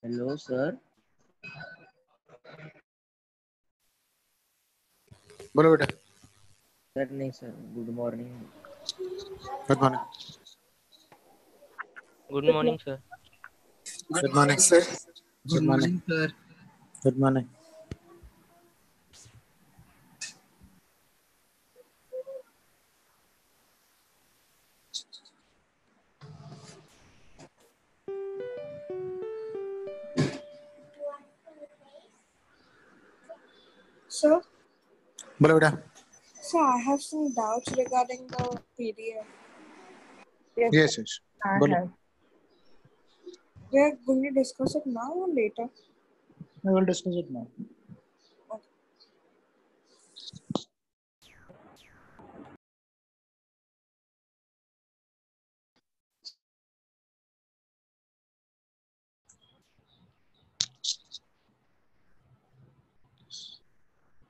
Hello sir. बोलो बेटा। Sir नहीं sir, good morning. Good morning. Good morning sir. Good morning sir. Good morning sir. Good morning. Sir, बोलो बेटा। sir, I have some doubts regarding the PDF. Yes yes I बोलो। have. We are going to discuss it now or later? I will discuss it now. Okay.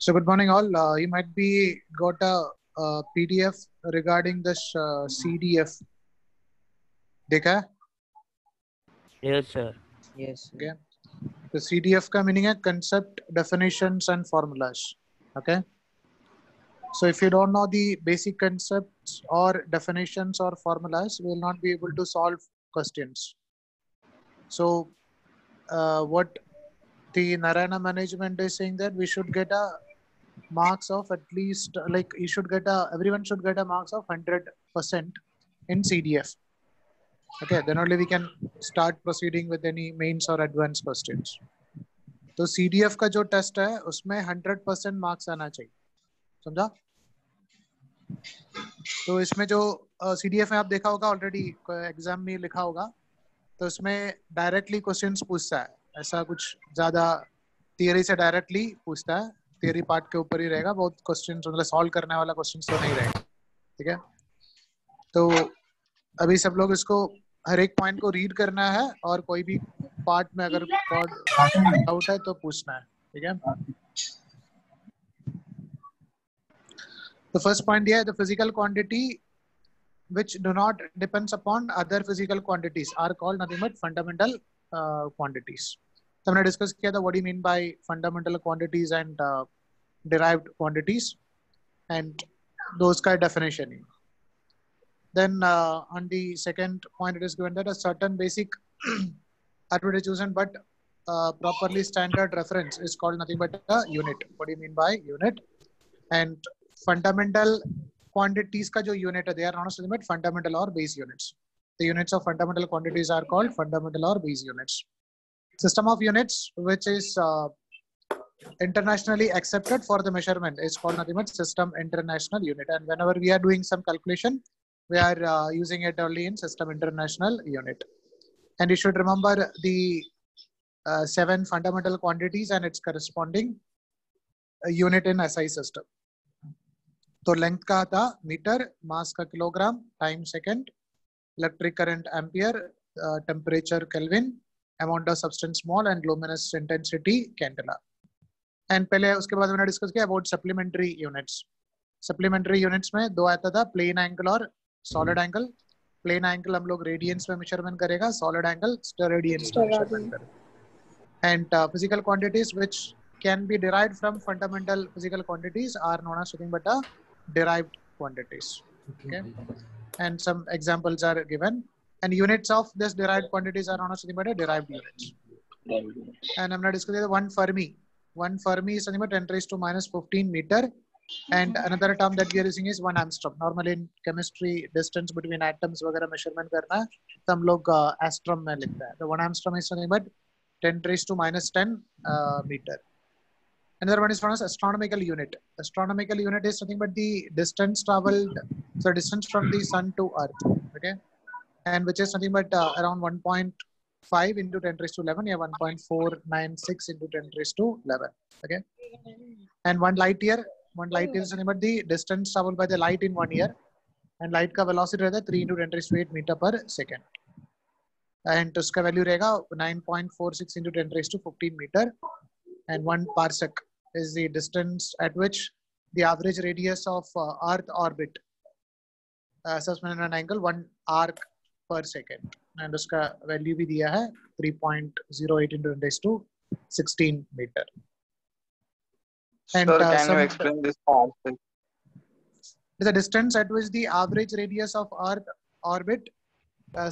So good morning all. You might be got a, PDF regarding this CDF. देखा है? Yes sir. Yes Okay. The CDF का meaning है concept, definitions and formulas. Okay. So if you don't know the basic concepts or definitions or formulas, we will not be able to solve questions. So what the Narayana management is saying that we should get a marks of at least like you should get a everyone should get a marks of 100% in CDF. Okay, then only we can start proceeding with any mains or advanced questions. तो CDF का जो test है उसमें 100% marks आना चाहिए, समझा? तो इसमें जो CDF में आप देखा होगा ऑलरेडी एग्जाम में लिखा होगा, तो उसमें डायरेक्टली क्वेश्चंस पूछता है, ऐसा कुछ ज्यादा थियरी से डायरेक्टली पूछता है, थियरी पार्ट के ऊपर ही रहेगा, बहुत क्वेश्चंस मतलब सॉल्व करने वाला क्वेश्चंस तो नहीं रहेगा, ठीक है? तो अभी सब लोग इसको हर एक पॉइंट को रीड करना है और कोई भी पार्ट में अगर डाउट है तो पूछना है, ठीक है? The first point here, the physical quantity which do not depends upon other physical quantities are called nothing but fundamental quantities. So हमने डिस्कस किया था what do you mean by fundamental quantities and derived quantities and those का definition है. Then on the second point it is given that a certain basic arbitrary chosen but properly standard reference is called nothing but a unit. What do you mean by unit? And fundamental quantities का जो unit है, they are not nothing but fundamental or base units. The units of fundamental quantities are called fundamental or base units. System of units which is internationally accepted for the measurement is called nothing but system international unit. And whenever we are doing some calculation, we are using it only in system international unit. And you should remember the 7 fundamental quantities and its corresponding unit in SI system. तो length का था metre, मास का kilogram, time second, electric current ampere, temperature kelvin, amount of substance mole and luminous intensity candela. And पहले उसके बाद मैंने discuss किया about supplementary units. Supplementary units में दो आता था, प्लेन एंगल और सॉलिड एंगल. प्लेन एंगल हम लोग रेडियंस में मेजरमेंट करेगा, सॉलिड एंगल रेडियंस में मेजरमेंट करेगा. And physical quantities which can be derived from fundamental physical quantities are known as nothing but derived quantities. Okay, and some examples are given, and units of this derived quantities are known as nothing but derived units. And I'm not discussing the 1 Fermi. 1 Fermi is nothing but 10 raised to minus 15 meter, and another term that we are using is 1 angstrom. Normally in chemistry distance between atoms वगैरह measurement करना है तो हम लोग angstrom में लिखते हैं. The 1 angstrom is nothing but 10 raised to minus 10 meter. Another one is known as astronomical unit. Astronomical unit is nothing but the distance traveled, so distance from the sun to earth, okay, and which is nothing but around 1.5 into 10 raised to 11, yeah, 1.496 into 10 raised to 11, okay. And 1 light year is nothing but the distance traveled by the light in 1 year, and light का velocity रहता है 3 into 10 raised to 8 meter per second, and उसका value रहेगा 9.46 into 10 raised to 15 meter. And 1 parsec is the distance at which the average radius of Earth orbit such an angle 1 arc per second. And उसका value भी दिया है 3.08 into 10⁻16 metre. And Sir, can you some explain this concept? the distance at which the average radius of Earth orbit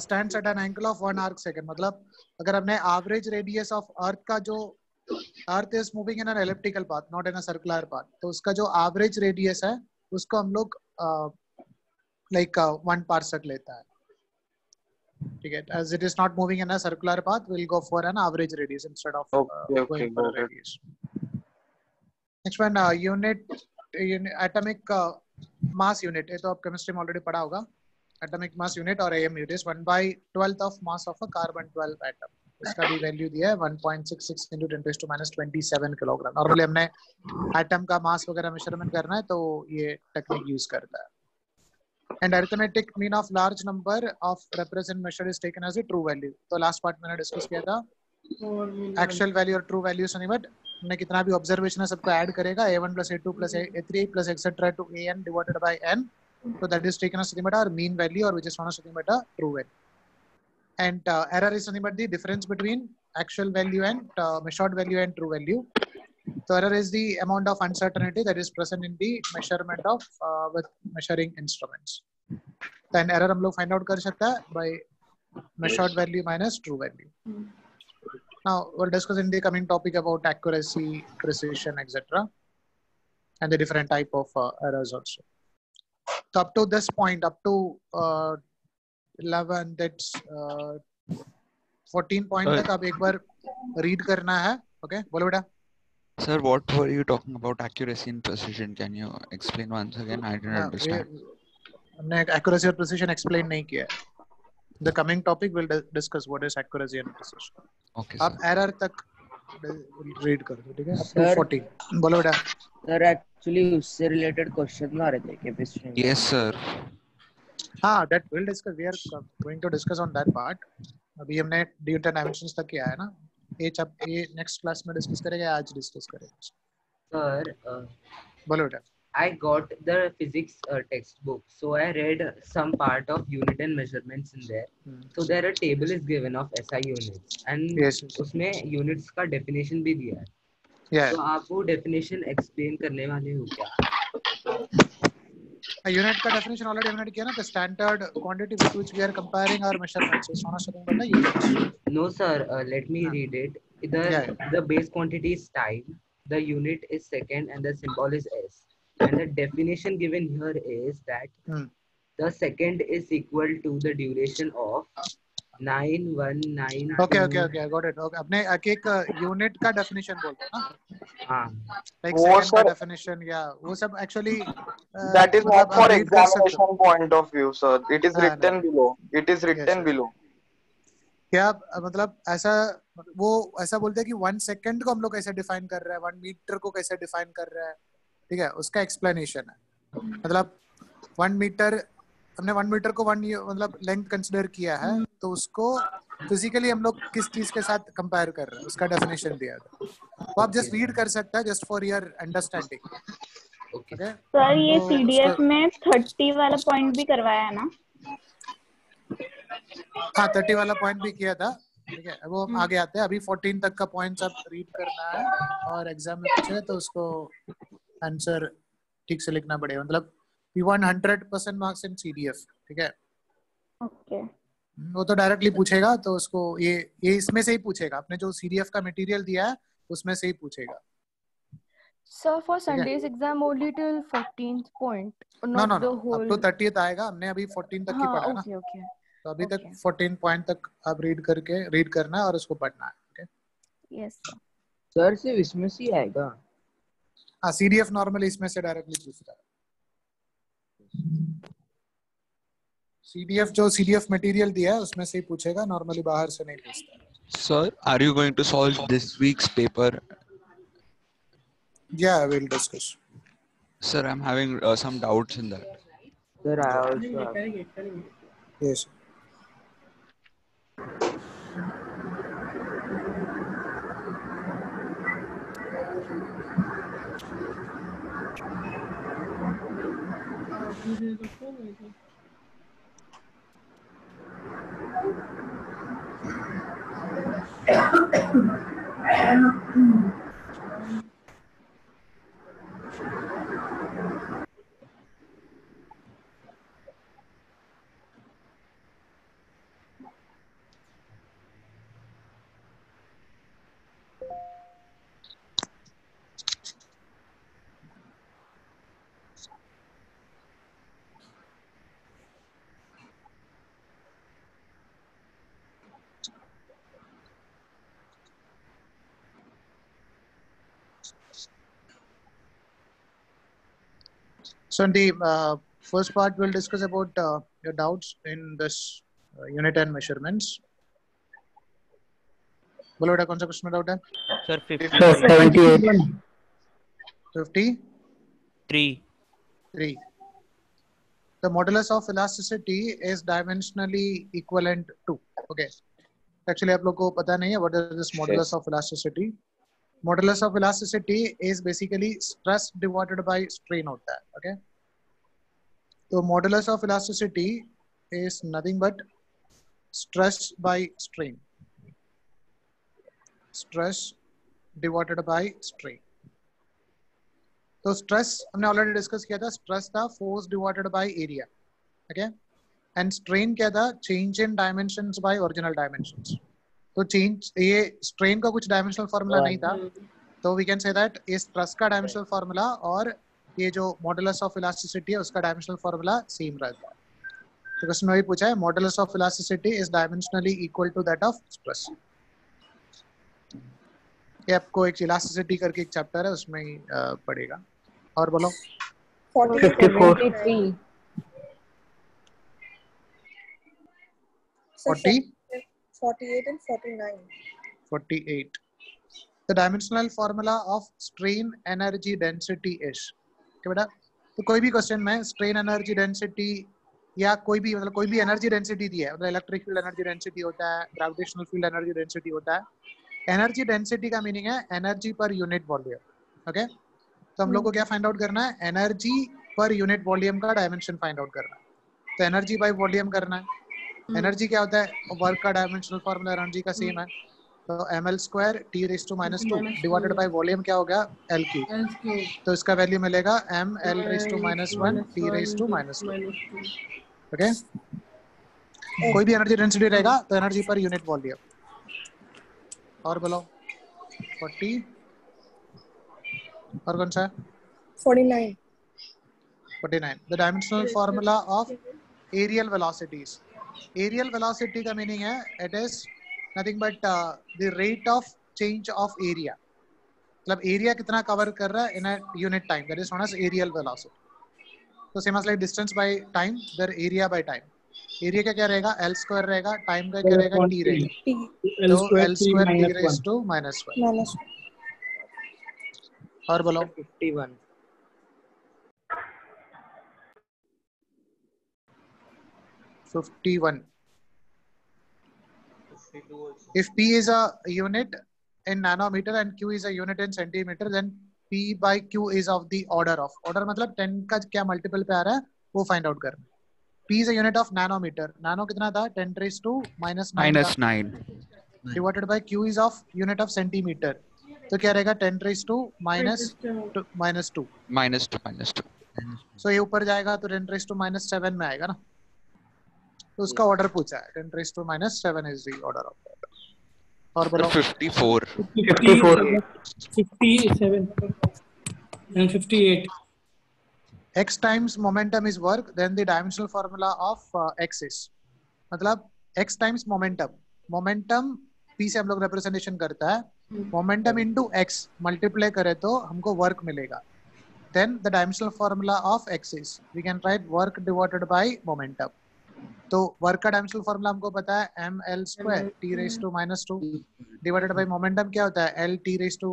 stands at an angle of 1 arc second. मतलब अगर हमने average radius of Earth का जो Earth is moving in an elliptical path, not in a circular path, तो उसका जो average radius है उसको हम लोग like 1 parsec लेता है. ठीक है, as it is not moving in a circular path, we'll go for an average radius instead of Okay, going for a got it. radius. Next one, unit atomic mass unit. ये तो आप chemistry में already पढ़ा होगा. Atomic mass unit और AMU is 1/12 of mass of a carbon 12 atom. इसका भी value दिया है 1.66 into 10⁻27 किलोग्राम. नॉर्मली हमने एटम का मास वगैरह मेजरमेंट करना है तो ये टेक्निक यूज करता है. And arithmetic mean of large number of represent measure is taken as a true value. तो लास्ट पार्ट मैंने डिस्कस किया था एक्चुअल वैल्यू और ट्रू वैल्यू से नहीं, बट हमने कितना भी ऑब्जर्वेशन है सबको ऐड करेगा a1 plus a2 plus a3 plus etc to an divided by n. So that is taken as nothing but our mean value, or which is known as nothing but a true value. And error is nothing but the difference between actual value and measured value and true value. So error is the amount of uncertainty that is present in the measurement of with measuring instruments. Then error हम लोग find out कर सकता है by measured value minus true value. Now we'll discuss in the coming topic about accuracy, precision, etc. and the different type of errors also. So up to this point, up to 11, that's 14 point तक आप एक बार read करना है. Okay, बोलो बेटा. Sir, what were you talking about accuracy and precision? Can you explain once again? I didn't understand. हमने accuracy और precision explain नहीं किया है. The coming topic will discuss what is accuracy and precision. Okay, आप sir. error तक read कर दो, ठीक है? Up to Sir. 14. बोलो बेटा. सर एक्चुअली उससे रिलेटेड क्वेश्चन आ रहे थे केमिस्ट्री में. Yes, sir. हाँ, that will discuss. We are going to discuss on that part. अभी हमने Newton dimensions तक किया है ना. ये next class में discuss करेंगे, आज discuss करेंगे. Sir, बोलो बेटा. I got the physics textbook, so I read some part of unit and measurements in there. So there a table is given of SI units, and Yes. उसमें units का definition भी दिया है. Yeah. तो आप वो definition explain करने वाले हो क्या? A unit का definition already हमने किया ना, the standard quantity with which we are comparing our measurements is known as something units. No, sir. Let me read it. The base quantity is time, the unit is second, and the symbol is S. And the definition given here is that the second is equal to the duration of 919. Okay, I got it. Okay, अपने एक unit का definition बोलते हैं ना? हाँ. Like वो second का sir- definition या वो सब actually That is not मतलब for आप read कर सकते हो. examination point of view, sir. It is हाँ, written below. It is written sir. below. क्या मतलब ऐसा वो ऐसा बोलते हैं कि 1 सेकंड को हम लोग कैसे डिफाइन कर रहे हैं, 1 मीटर को कैसे डिफाइन कर रहे हैं, ठीक है? उसका एक्सप्लेनेशन है. मतलब 1 मीटर हमने 1 मीटर को 1 मतलब लेंथ कंसीडर किया है, तो उसको फिजिकली हम लोग किस चीज के साथ कंपेयर कर रहे हैं, उसका डेफिनेशन दिया था. तो आप जस्ट रीड कर सकते हैं just for your understanding. Okay. Okay sir ये तो सीडीएफ उसको- में 30 वाला पॉइंट भी करवाया है ना? हाँ 30 वाला पॉइंट भी किया था, ठीक है? वो हम आगे आते हैं. अभी 14 तक का पॉइंट्स आप रीड करना है, और एग्जाम में पूछे तो उसको आंसर ठीक से लिखना पड़ेगा. मतलब we want 100% marks in CDF, ठीक है? ओके. वो तो डायरेक्टली पूछेगा, तो उसको ये इसमें से ही पूछेगा. आपने जो सीडीएफ का मटेरियल दिया है उसमें से ही पूछेगा. Sir, for Sunday's exam only till 14th point, no not the up whole. To 30th आएगा. हमने अभी 14 तक की हाँ, पढ़ा है ना, okay, okay. तो अभी तक Okay. 14 पॉइंट तक आप रीड करना है और उसको पढ़ना है. ठीक है? Yes, sir. सर सिर्फ इसमें से ही आएगा. हाँ सीडीएफ नॉर्मली इसमें से डायरेक्टली पूछता है. सीडीएफ मटेरियल दिया है उसमें से ही पूछेगा, नॉर्मली बाहर से नहीं पूछता. Sir, are you going to solve this week's paper? Yeah, I will discuss. Sir, I'm having some doubts in that. Sir I also have. Yes. So in the first part, we'll discuss about your doubts in this unit and measurements. बोलो बेटा कौन सा question में doubt है? Sir, 78. 53. The modulus of elasticity is dimensionally equivalent to. Okay. Actually, आप लोग को पता नहीं है what is this modulus of elasticity? Modulus of elasticity is basically stress divided by strain होता है. Okay. So modulus of elasticity is nothing but stress by strain. Stress divided by strain. तो stress हमने already discuss किया था. Stress था force divided by area. Okay. And strain क्या था? Change in dimensions by original dimensions. तो change ये strain का कुछ डायमेंशनल फार्मूला नहीं था, तो वी कैन से दैट ये स्ट्रेस का डायमेंशनल फार्मूला और ये जो मॉडुलस ऑफ इलास्टिसिटी है उसका डायमेंशनल फार्मूला सेम रहता है. तो क्वेश्चन में भी पूछा है modulus of elasticity is dimensionally equal to that of stress. ये आपको एक इलास्टिसिटी करके एक चैप्टर है उसमें ही पढ़ेगा. और बोलो 54. 48 and 49. 48. The dimensional formula of strain energy density is. क्या बेटा? तो कोई भी क्वेश्चन में स्ट्रेन एनर्जी डेंसिटी या कोई भी मतलब कोई भी एनर्जी डेंसिटी दी है, मतलब इलेक्ट्रिक फील्ड एनर्जी डेंसिटी होता है, ग्रेविटेशनल फील्ड एनर्जी डेंसिटी होता है. एनर्जी डेंसिटी का मीनिंग है एनर्जी पर यूनिट वॉल्यूम. ओके. तो हम लोग को क्या फाइंड आउट करना है? एनर्जी पर यूनिट वॉल्यूम का डायमेंशन फाइंड आउट करना है. तो एनर्जी बाय वॉल्यूम करना है. एनर्जी क्या होता है? वर्क का डायमेंशनल फार्मूला एनर्जी का सेम है. तो ml² T⁻²- divided by volume क्या होगा? L3. तो इसका वैल्यू मिलेगा ml⁻⁻1 T⁻². ओके. कोई भी एनर्जी डेंसिटी रहेगा तो एनर्जी पर यूनिट वॉल्यूम. और बोलो 40. और कौन सा? 49. 49. The dimensional formula of aerial velocities. Aerial velocity का meaning है it is nothing but the rate of change of area. मतलब एरिया कितना कवर कर रहा है in a unit time, that is known as aerial velocity. तो same as like distance by time, their area by time. Area का क्या रहेगा? L² रहेगा. टाइम का क्या रहेगा? T रहेगा. तो L² T⁻⁻1. और बोलो 51. 51. If P is a unit in nanometer and Q is a unit in centimeter, then P by Q is of the order of. Order मतलब 10 का क्या मल्टीपल पे आ रहा है वो फाइंड आउट करना. P is a unit of nanometer. Nano कितना था? 10⁻⁻9 divided by Q is of unit of centimeter. तो क्या रहेगा? 10⁻⁻2. So ये ऊपर जाएगा तो 10⁻⁻7 में आएगा ना. तो उसका ऑर्डर पूछा है. 10⁻⁻7 is the order of that. और बोलो 54. 57 and 58. x times momentum is work, then the dimensional formula of x is. मतलब x times momentum p से हम लोग representation करता है. Momentum into x multiply करे तो हमको work मिलेगा. Then the dimensional formula of x is. We can write work divided by momentum. तो वर्क का डायमेंशनल फार्मूला हमको पता है ml² T⁻⁻2 divided by momentum क्या होता है? L T raised to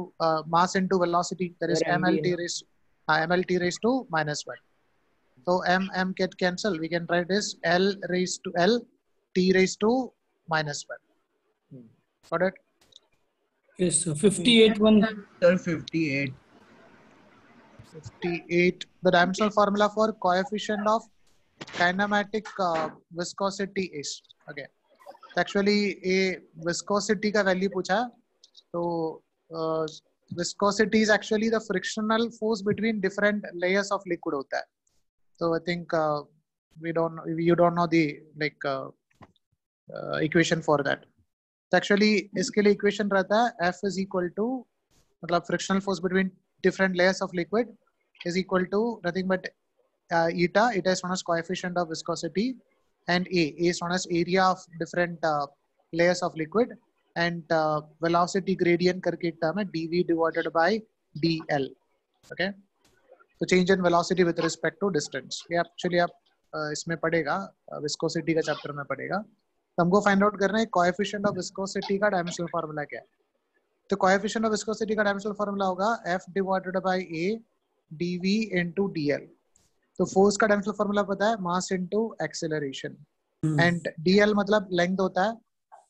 mass into velocity, that is ml T⁻⁻1. तो m get cancel, we can write this L T⁻⁻1. Got it? Yes, so 58 one. Sir, 58. 58. The dimensional formula for coefficient of kinematic viscosity is. Okay. Actually, a viscosity का value पूछा. तो viscosity is actually the frictional force between different layers of liquid होता है. So I think you don't know the like equation for that. So actually इसके लिए equation रहता है F is equal to मतलब frictional force between different layers of liquid is equal to nothing but eta. Eta is known as coefficient of viscosity, and A is known as area of different layers of liquid, and velocity gradient करके एक term है dv divided by dl. Okay, तो change in velocity with respect to distance. ये actually आप इसमें पढ़ेगा viscosity का chapter में पढ़ेगा. तो हमको find out करना है coefficient of viscosity का dimensional formula क्या है. तो coefficient of viscosity का dimensional formula होगा F divided by A dv into dl. तो force का dimensional formula पता है mass into acceleration, and dl मतलब length होता है.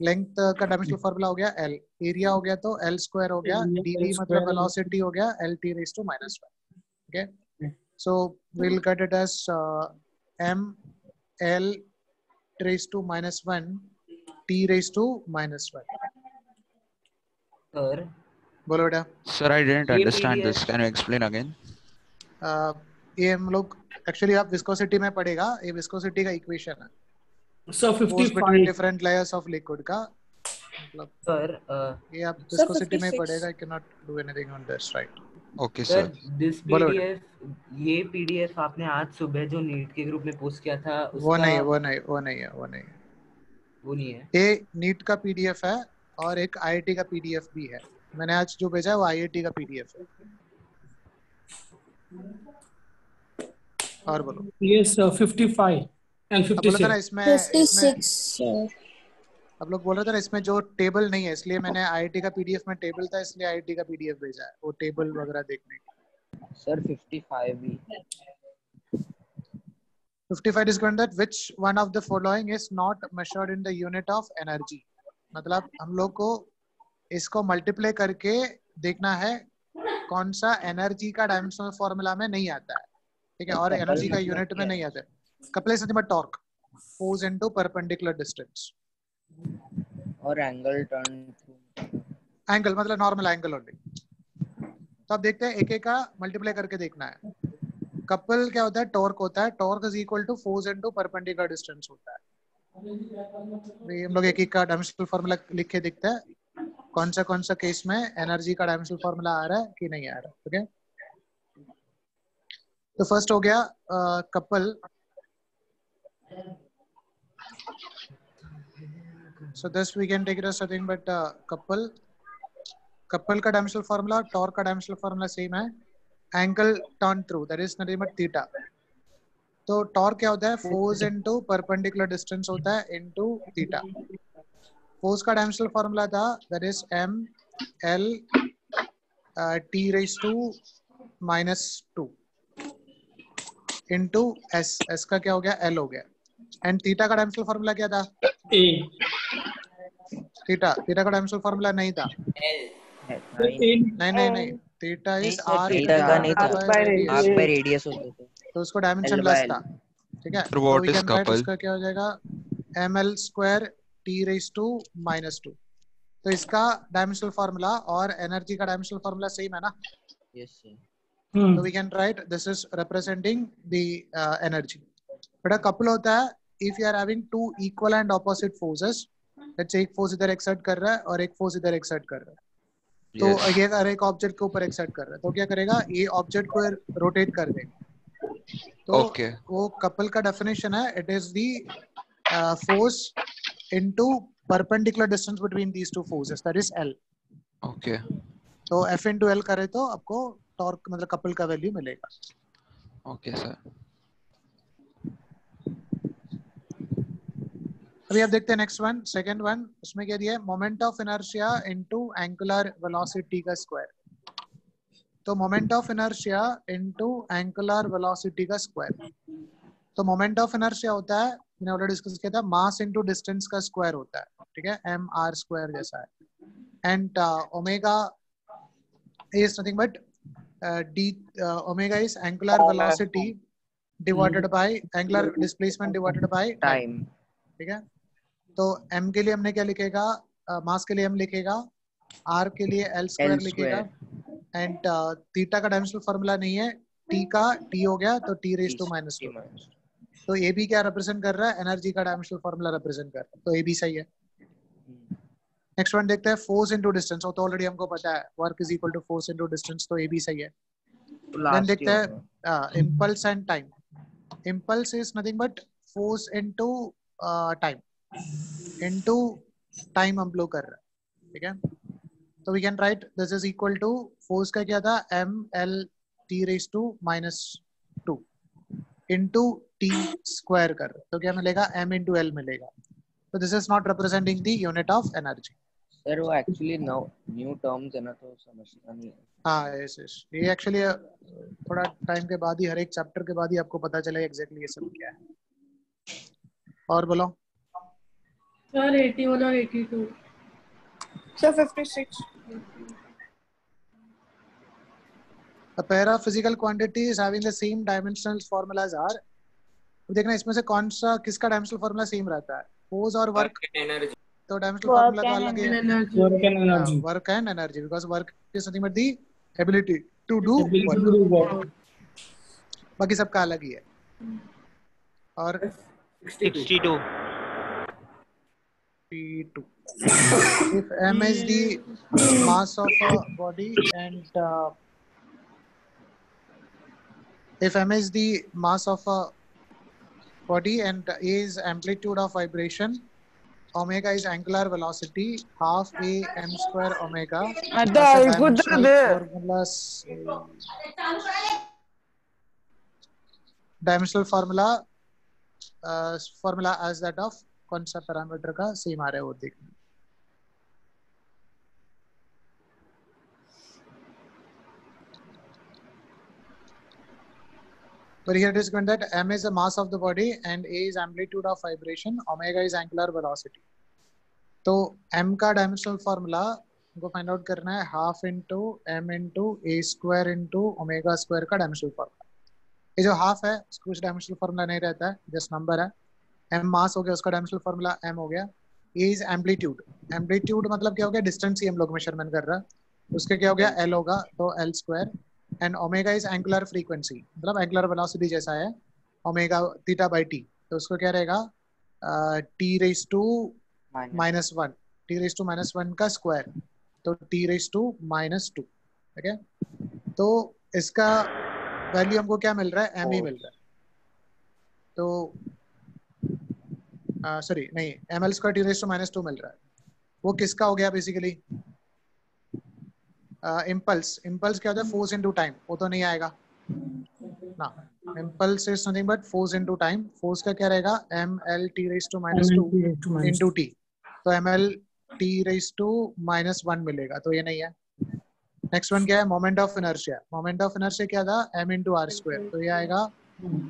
लेंथ का डायमेंशनल फार्मूला हो गया L, एरिया हो गया तो L स्क्वायर हो गया, dv मतलब वेलोसिटी हो गया Lt raised to -1. Okay, so we'll get it as m L raised to -1 t raised to -1. Sir, बोलो बेटा. Sir, I didn't understand this. Can you explain again? ये हम लोग एक्चुअली आप विस्कोसिटी में पढ़ेगा, ये विस्कोसिटी का इक्वेशन है. So 55 different layers of liquid का मतलब sir, ये आप viscosity में पढ़ेगा. I cannot do anything on this, right? Okay, sir. this PDF, ये PDF आपने आज सुबह जो नीट के ग्रुप में पोस्ट किया था उसका वो नहीं है. ये नीट का PDF है और एक IIT का PDF भी है. मैंने आज जो भेजा है वो IIT का PDF है. और बोलो. Yes, 55 and 56. 56. आप लोग बोल रहे थे ना इसमें जो टेबल नहीं है, इसलिए मैंने IIT का PDF में टेबल था इसलिए IIT का PDF भेजा है वो टेबल वगैरह देखने के. सर 55 भी. 55 is going that which one of the following is not measured in the unit of energy. मतलब हम लोग को इसको मल्टीप्लाई करके देखना है कौन सा एनर्जी का डायमेंशनल फॉर्मूला में नहीं आता है. ठीक है, और एनर्जी का यूनिट में नहीं आता है. couple is nothing but torque, force into perpendicular distance. और एंगल टर्न एंगल मतलब नॉर्मल एंगल ओनली. तो अब देखते हैं एक एक का मल्टीप्लाई करके देखना है. कपल क्या होता है, टॉर्क होता है. Torque is equal to force into perpendicular distance होता है. हम लोग एक एक का डायमेंशनल फार्मूला लिख के देखते हैं कौन सा केस में एनर्जी का डायमेंशनल फार्मूला आ रहा है कि नहीं आ रहा. ओके, तो फर्स्ट हो गया couple. So this we can take it as something but couple का dimensional formula, torque का dimensional formula same है. Angle turn through that is nothing but theta. तो torque क्या होता है, force into perpendicular distance होता है into theta. Force का dimensional formula था that is m L t raised to -2 into s का क्या हो गया L हो गया. एंड थीटा का डायमेंशनल फार्मूला क्या था, थीटा का डायमेंशनल फार्मूला नहीं था. नहीं थीटा इज आर का नहीं था, आर्क बाय रेडियस होता था तो उसको डायमेंशन लेस था. ठीक है, तो व्हाट इज कपल, इसका क्या हो जाएगा ml square t raise to -2. तो इसका डायमेंशनल फार्मूला और एनर्जी का डायमेंशनल फार्मूला सेम है ना. Yes sir. So we can write this is representing the energy. बेटा कपल होता है if you are having two equal and opposite forces. let's say एक फोर्स इधर एक्सर्ट कर रहा है और एक फोर्स इधर एक्सर्ट कर रहा है. तो ये अगर एक ऑब्जेक्ट के ऊपर एक्सर्ट कर रहा है तो क्या करेगा, ये ऑब्जेक्ट को रोटेट कर देगा. तो वो कपल का डेफिनेशन है, it is the force into perpendicular distance between these two forces, that is L. Okay, तो F into L करे तो आपको टॉर्क मतलब कपल का वैल्यू मिलेगा. Okay sir. अभी आप देखते हैं नेक्स्ट वन, सेकंड वन. उसमें क्या दिया है, moment of inertia into angular velocity का स्क्वायर. तो moment of inertia into angular velocity का स्क्वायर. तो मोमेंट ऑफ इनर्शिया होता है, मैंने ऑलरेडी डिस्कस किया था, मास इनटू डिस्टेंस का स्क्वायर होता है. ठीक है, mr स्क्वायर जैसा है. And omega is nothing but omega is angular velocity divided bye angular displacement divided by time. ठीक है, तो m के लिए हमने क्या लिखेगा, मास के लिए हम लिखेगा R के लिए L स्क्वायर L लिखेगा एंड थीटा का डायमेंशनल फॉर्मूला नहीं है, T का T हो गया तो T रेज टू माइनस 2। तो ए बी क्या रिप्रेजेंट कर रहा है, एनर्जी का डायमेंशनल फॉर्मूला रिप्रेजेंट कर रहा है, तो ए बी सही है। नेक्स्ट वन देखते हैं, फोर्स इनटू डिस्टेंस, वो तो ऑलरेडी हमको पता है, work is equal to force into distance, तो ए बी सही है। देन देखते हैं impulse and time. Impulse is nothing but force into time, into time हम लोग कर रहे हैं, ठीक है। तो we can write this is equal to, force का क्या था, M L T raise to minus 2 into T square कर, तो क्या मिलेगा, m इनटू एल मिलेगा। तो this is not representing the unit of energy. Sir वो एक्चुअली न्यू टर्म्स है ना, तो समझना नहीं है। हाँ यस यस, ये एक्चुअली थोड़ा टाइम के बाद ही, हर एक चैप्टर के बाद ही आपको पता चलेगा एग्जैक्टली ये सब क्या है। और बोलो सर 81 और 82 sir 56 A pair of physical quantities having the same dimensional formulas are, देखना इसमें से कौन सा किसका डायमेंशनल फॉर्मूला सेम रहता है, फोर्स और वर्क। तो डायमेंशनल फॉर्मूला तो अलग है, work and energy, because work is nothing but the ability to do work, बाकी सबका अलग ही है। और 62 if m is the mass of a body and if m is the mass of a body and a is amplitude of vibration, omega is angular velocity, half a m square omega. Dimensional formula as that of कौन सा parameter का same आ रहा है वो देखना। But here it is given that m is the mass of the body and a is amplitude of vibration, omega is angular velocity. तो m का डायमेंशनल फॉर्मूला हमको फाइंड आउट करना है, half into m into a square into omega square का dimensional formula. ये जो half है उसका कुछ डायमेंशनल फॉर्मूला नहीं रहता है, जस्ट नंबर है। m मास हो गया, उसका डायमेंशनल फॉर्मूला m हो गया। a इज एम्पलीट्यूड, एम्पलीट्यूड मतलब क्या हो गया, डिस्टेंस ही हम लोग मेजरमेंट कर रहा है, उसके क्या हो गया l होगा, तो l square. And omega is angular frequency, मतलब एंगुलर वेलोसिटी जैसा है ओमेगा थीटा बाय t, तो उसको क्या रहेगा, t raise to minus 1, t raise to minus 1 का स्क्वायर, तो t रेज टू माइनस 2, ठीक है। तो इसका वैल्यू हमको क्या मिल रहा है, m ही मिल रहा है। तो सॉरी नहीं, M L square T raise to minus 2 मिल रहा है, वो किसका हो गया बेसिकली, इम्पल्स। इम्पल्स क्या होता है, फोर्स इनटू टाइम, वो तो नहीं आएगा ना, impulse is nothing but force into time. Force का क्या रहेगा, M L T raise to minus 2 into T, तो M L T raise to minus 1 मिलेगा, तो ये नहीं है। नेक्स्ट वन क्या है, moment of inertia. Moment of inertia क्या था, एम इंटू आर स्क्वायर, तो ये आएगा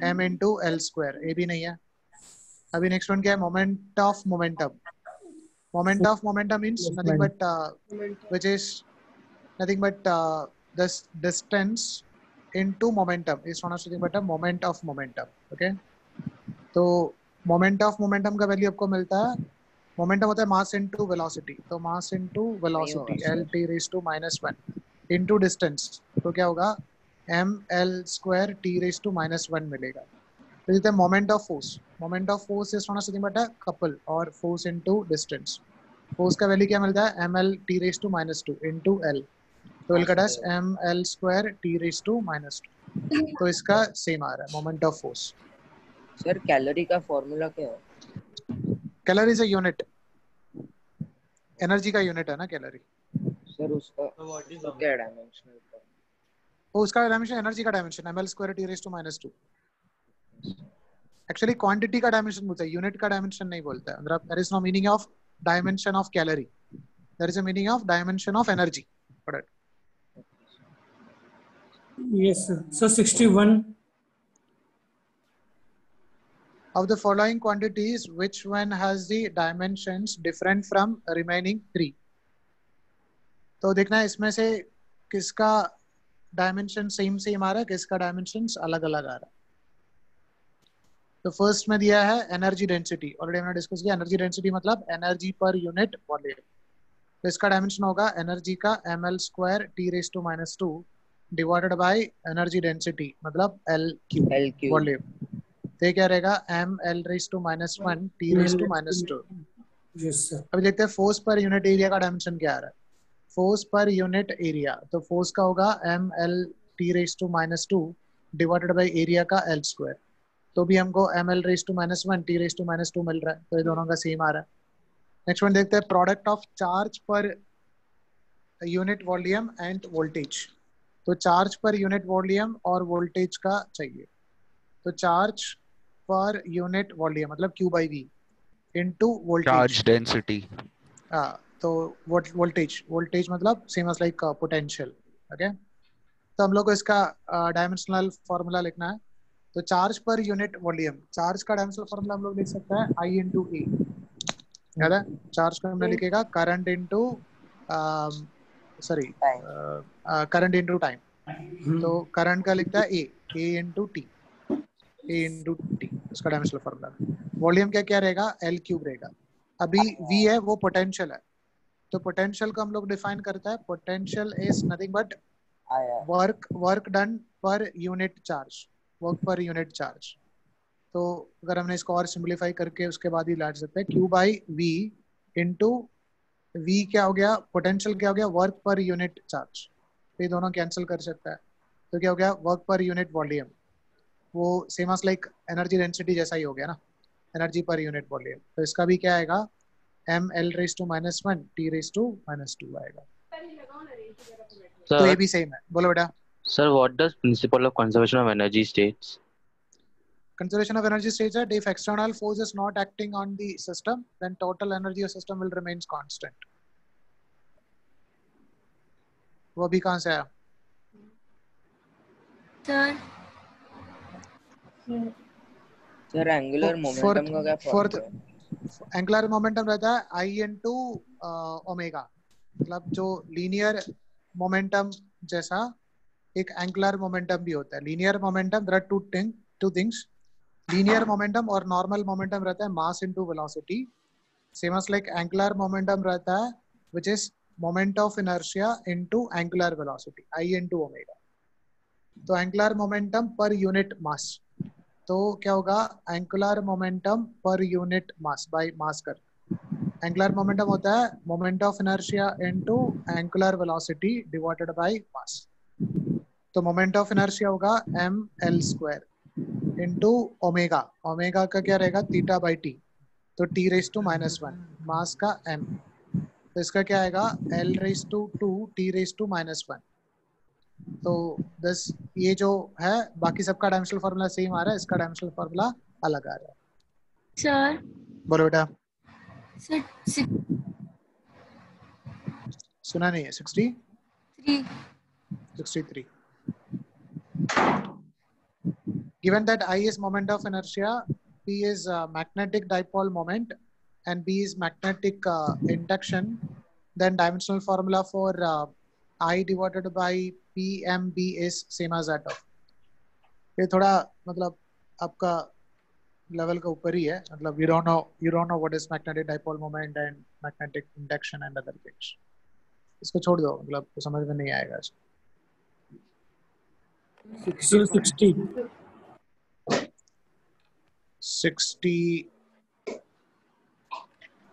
एम इंटू एल स्क्वायर, ये भी नहीं है। अभी नेक्स्ट वन क्या है, moment of momentum. Moment of momentum means nothing but which is nothing but this distance into momentum is nothing but a moment of momentum, okay. तो moment of momentum का value आपको मिलता है, momentum होता है mass into velocity, तो mass into velocity L T raise to minus 1 into distance, तो क्या होगा, M L square T raise to minus 1 मिलेगा। तो कहते हैं moment of force. Moment of force is nothing but a couple और force into distance. Force का value क्या मिलता है, M L T raise to minus 2 into L, तो एल का dash M L square T raise to minus 2, तो इसका same आ रहा है moment of force. Sir calorie का फॉर्मूला क्या है, calorie is a unit, energy का यूनिट है ना कैलोरी। सर उसका क्या डायमेंशनल, उसका डायमेंशन एनर्जी का dimension M L square T raise to minus 2। Actually quantity का डायमेंशन बोलता है, यूनिट का डायमेंशन नहीं बोलता है। मतलब there is no meaning of dimension of calorie, there is a meaning of dimension of energy. Yes, sir. So 61. Of the following quantities, which one has the dimensions different from remaining 3? तो देखना है इसमें से किसका dimension same आ रहा है, किसका डायमेंशन अलग अलग आ रहा है। तो फर्स्ट में दिया है एनर्जी डेंसिटी, ऑलरेडी हमने डिस्कस किया। एनर्जी डेंसिटी मतलब एनर्जी पर यूनिट वॉल्यूम, तो इसका डायमेंशन होगा एनर्जी का ml² T⁻⁻² divided by energy density मतलब L³ वॉल्यूम। तो ये क्या रहेगा ml⁻⁻1 T⁻⁻²। Yes sir. अभी देखते हैं फोर्स पर यूनिट एरिया का डायमेंशन क्या आ रहा है। फोर्स पर यूनिट एरिया, तो फोर्स का होगा ml⁻² डिवाइडेड बाय एरिया का L²। तो भी हमको ml⁻⁻1 T⁻⁻² मिल रहा है, तो ये दोनों का सेम आ रहा है। नेक्स्ट वन देखते हैं product of charge per unit volume and voltage. तो चार्ज पर यूनिट वॉल्यूम और वोल्टेज का चाहिए। तो चार्ज पर यूनिट वॉल्यूम मतलब Q/V into voltage charge density. तो वोल्टेज मतलब same as like potential. Okay, तो हम लोग को इसका डायमेंशनल फॉर्मूला लिखना है। तो charge per unit volume, charge का डायमेंशनल फॉर्मूला हम लोग लिख सकते हैं I इंटू E। याद है, चार्ज को हमने लिखेगा current into current into time. तो करंट का लिखता है A इंटू टी, इसका डायमेंशनल फॉर्मूला। वॉल्यूम क्या क्या रहेगा, L³ रहेगा। अभी V है वो पोटेंशियल है, तो पोटेंशियल को हम लोग डिफाइन करता है, potential is nothing but work done per unit charge, work per unit charge. तो अगर हमने इसको और सिंप्लीफाई करके उसके बाद ही लाट सकते हैं Q/V इंटू V क्या हो गया, पोटेंशियल क्या हो गया, वर्क पर यूनिट चार्ज। तो ये दोनों कैंसिल कर सकता है, तो क्या हो गया वर्क पर यूनिट वॉल्यूम, वो same as like energy density जैसा ही हो गया ना, एनर्जी पर यूनिट वॉल्यूम। तो इसका भी क्या आएगा ml⁻⁻1 T⁻⁻² आएगा। तो ये भी सेम है। बोलो बेटा। Sir, what does principle of conservation of energy states? Conservation of energy states that if external force is not acting on the system, then total energy of system will remain constant. वो भी कहाँ से आया? Sir angular momentum का क्या formula है? Angular momentum रहता है I इंटू ओमेगा, मतलब जो लीनियर मोमेंटम जैसा एक एंगुलर मोमेंटम भी होता है। Linear momentum there are two things, linear momentum और नॉर्मल मोमेंटम रहता है mass into velocity. Same as like angular momentum रहता है which is moment of inertia into angular velocity I into omega. तो angular momentum per unit mass, तो क्या होगा angular momentum per unit mass by mass कर। Angular momentum होता है moment of inertia into angular velocity divided by mass. तो moment of inertia होगा ml² into omega, omega का क्या रहेगा θ/t, तो T⁻⁻1 मास का m, तो इसका क्या आएगा L⁻² T⁻⁻1। तो बस ये जो है बाकी सबका डायमेंशनल फॉर्मूला सेम आ रहा है, इसका डायमेंशनल फॉर्मूला अलग आ रहा है। सर बोलो बेटा। सुना नहीं है? 63। Given that I is moment of inertia, P is magnetic dipole moment, and B is magnetic induction, then dimensional formula for I divided by PMB is same as that of। ये थोड़ा मतलब आपका level का ऊपर ही है, मतलब you don't know what is magnetic dipole moment and magnetic induction and other things। इसको छोड़ दो, मतलब समझ में नहीं आएगा। 60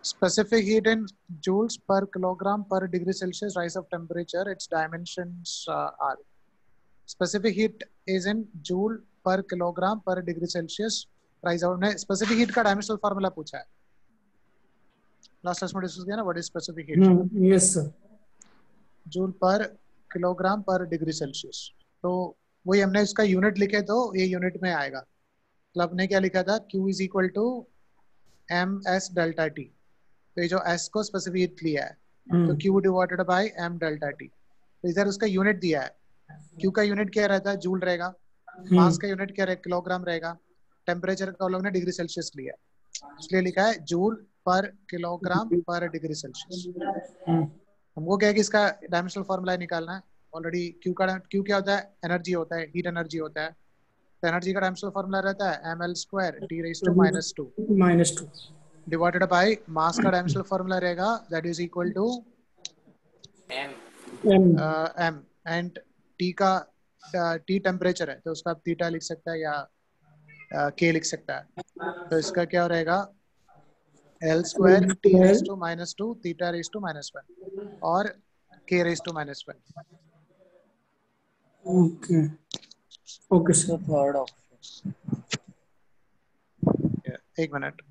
specific heat in joules per kilogram per degree Celsius rise of temperature, its dimensions are। specific heat is in joule per kilogram per degree Celsius rise of। ने specific heat का dimensional formula पूछा है, last class में discuss किया ना, what is specific heat। yes sir। joule per kilogram per degree Celsius, तो वही हमने इसका यूनिट लिखे तो ये यूनिट में आएगा। मतलब ने क्या लिखा था Q is equal to ms delta t, तो ये जो S को स्पेसिफिक हीट लिया है तो Q divided by m delta t। तो इधर उसका यूनिट दिया है, Q का यूनिट क्या रहता है जूल रहेगा, मास का यूनिट क्या रहेगा किलोग्राम रहेगा, टेम्परेचर का लोग ने डिग्री सेल्सियस लिया है, इसलिए लिखा है जूल पर किलोग्राम पर डिग्री सेल्सियस। हमको क्या है कि इसका डायमेंशनल फॉर्मूला निकालना है। ऑलरेडी Q क्या होता है, एनर्जी होता है, हीट एनर्जी होता है। तो एनर्जी का डायमेंशनल फॉर्मूला रहता है ml² T⁻⁻² divided by mass का डायमेंशनल फॉर्मूला रहेगा that is equal to m and t का t टेम्परेचर है तो उसका आप थीटा लिख सकता है या k लिख सकता है। तो इसका क्या रहेगा L square t raised to -2 theta raised to -1 और k raised to -1। Okay. Okay, sir. The third option. एक मिनट।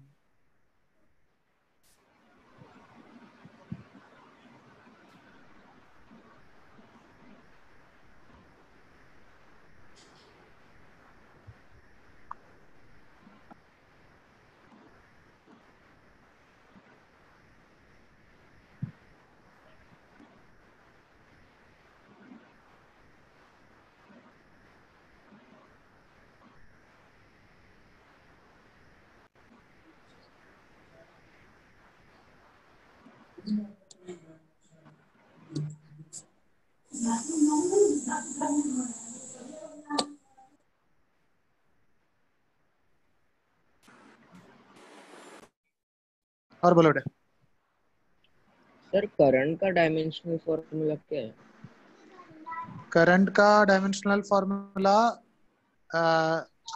और बोलो बेटा। सर करंट का डायमेंशनल फॉर्मूला क्या है? करंट का डायमेंशनल फॉर्मूला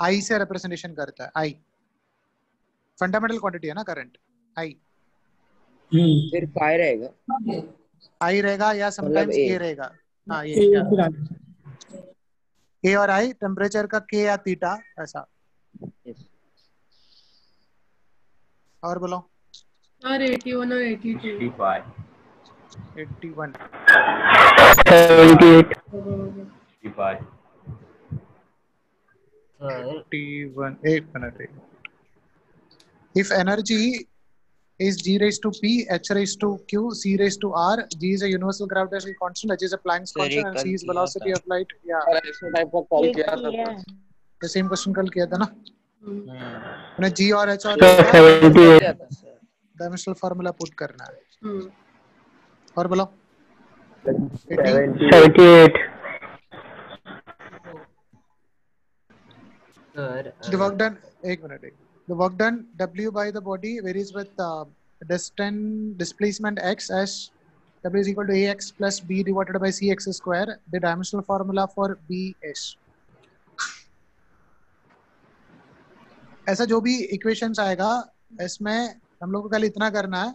आई से रिप्रेजेंटेशन करता है। आई फंडामेंटल क्वांटिटी है ना करंट। आई फिर काय रहेगा? आई रहेगा या समटाइम्स ए रहेगा। हाँ ये ए और आई टेम्परेचर का के या थीटा ऐसा। और बोलो। सर 81 और 82 65 81 78 65 81 एक minute. If energy is g raised to p, h raised to q, c raised to r, g is a universal gravitational constant, h is a Planck's constant, and c is velocity of light. Yeah. ऐसे type का call किया था। ये same question कल किया था ना। मैंने g और h और डायमेंशनल फार्मूला पुट करना है। और बोलो। 78 The work done. एक minute. The work done W by the body varies with displacement x as W is equal to ax plus b divided by cx square. The dimensional formula for b is। ऐसा जो भी equations आएगा इसमें हम लोग को कल इतना करना है,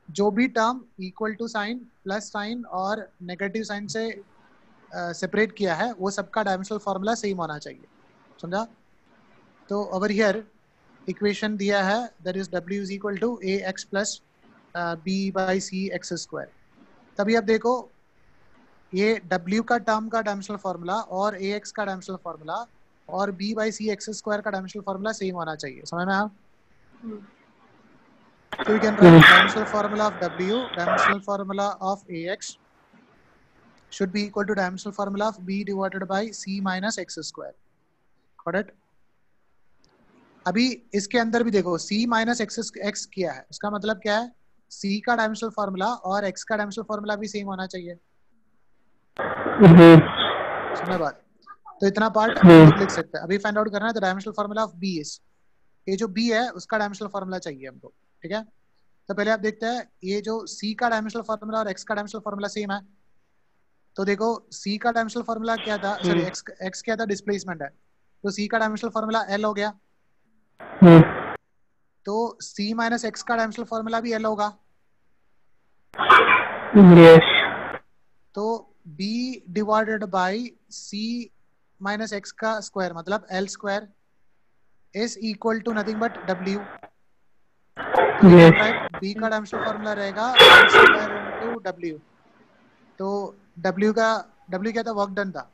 जो भी term equal to sign plus sign और नेगेटिव साइन से सेपरेट किया है वो सबका डायमेंशनल फॉर्मूला सेम होना चाहिए। समझा? तो ओवर हियर इक्वेशन दिया है that is W is equal to ax plus b by C X square. तभी अब देखो ये W का टर्म का डायमेंशनल फार्मूला और ax का डायमेंशनल फार्मूला और b by C X square का डायमेंशनल फार्मूला सेम होना चाहिए। समझ में आया? So we can write dimensional formula of W, dimensional formula of ax should be equal to dimensional formula of b divided by c minus x square. Got it? अभी इसके अंदर भी देखो c माइनस x किया है, इसका मतलब क्या है? c का डायमेंशनल फार्मूला और x का डायमेंशनल फार्मूला भी सेम होना चाहिए। समझ बात? तो इतना पार्ट लिख सकते हैं। अभी फाइंड आउट करना है तो dimensional formula of b is, ये जो b है उसका डायमेंशनल फार्मूला चाहिए हमको। ठीक है? तो पहले आप देखते हैं ये जो c का डायमेंशनल फार्मूला और x का डायमेंशनल फार्मूला सेम है। तो देखो c का डायमेंशनल फार्मूला क्या था, सॉरी x क्या था, डिस्प्लेसमेंट है, तो c का डायमेंशनल फार्मूला l हो गया। तो c माइनस x का डायमेंशनल फार्मूला भी l होगा। yes तो b divided by c minus x का स्क्वायर मतलब l square is equal to nothing but w। b का डायमेंशनल फार्मूला रहेगा l स्क्वायर इनटू w। तो w क्या था, वर्क डन था,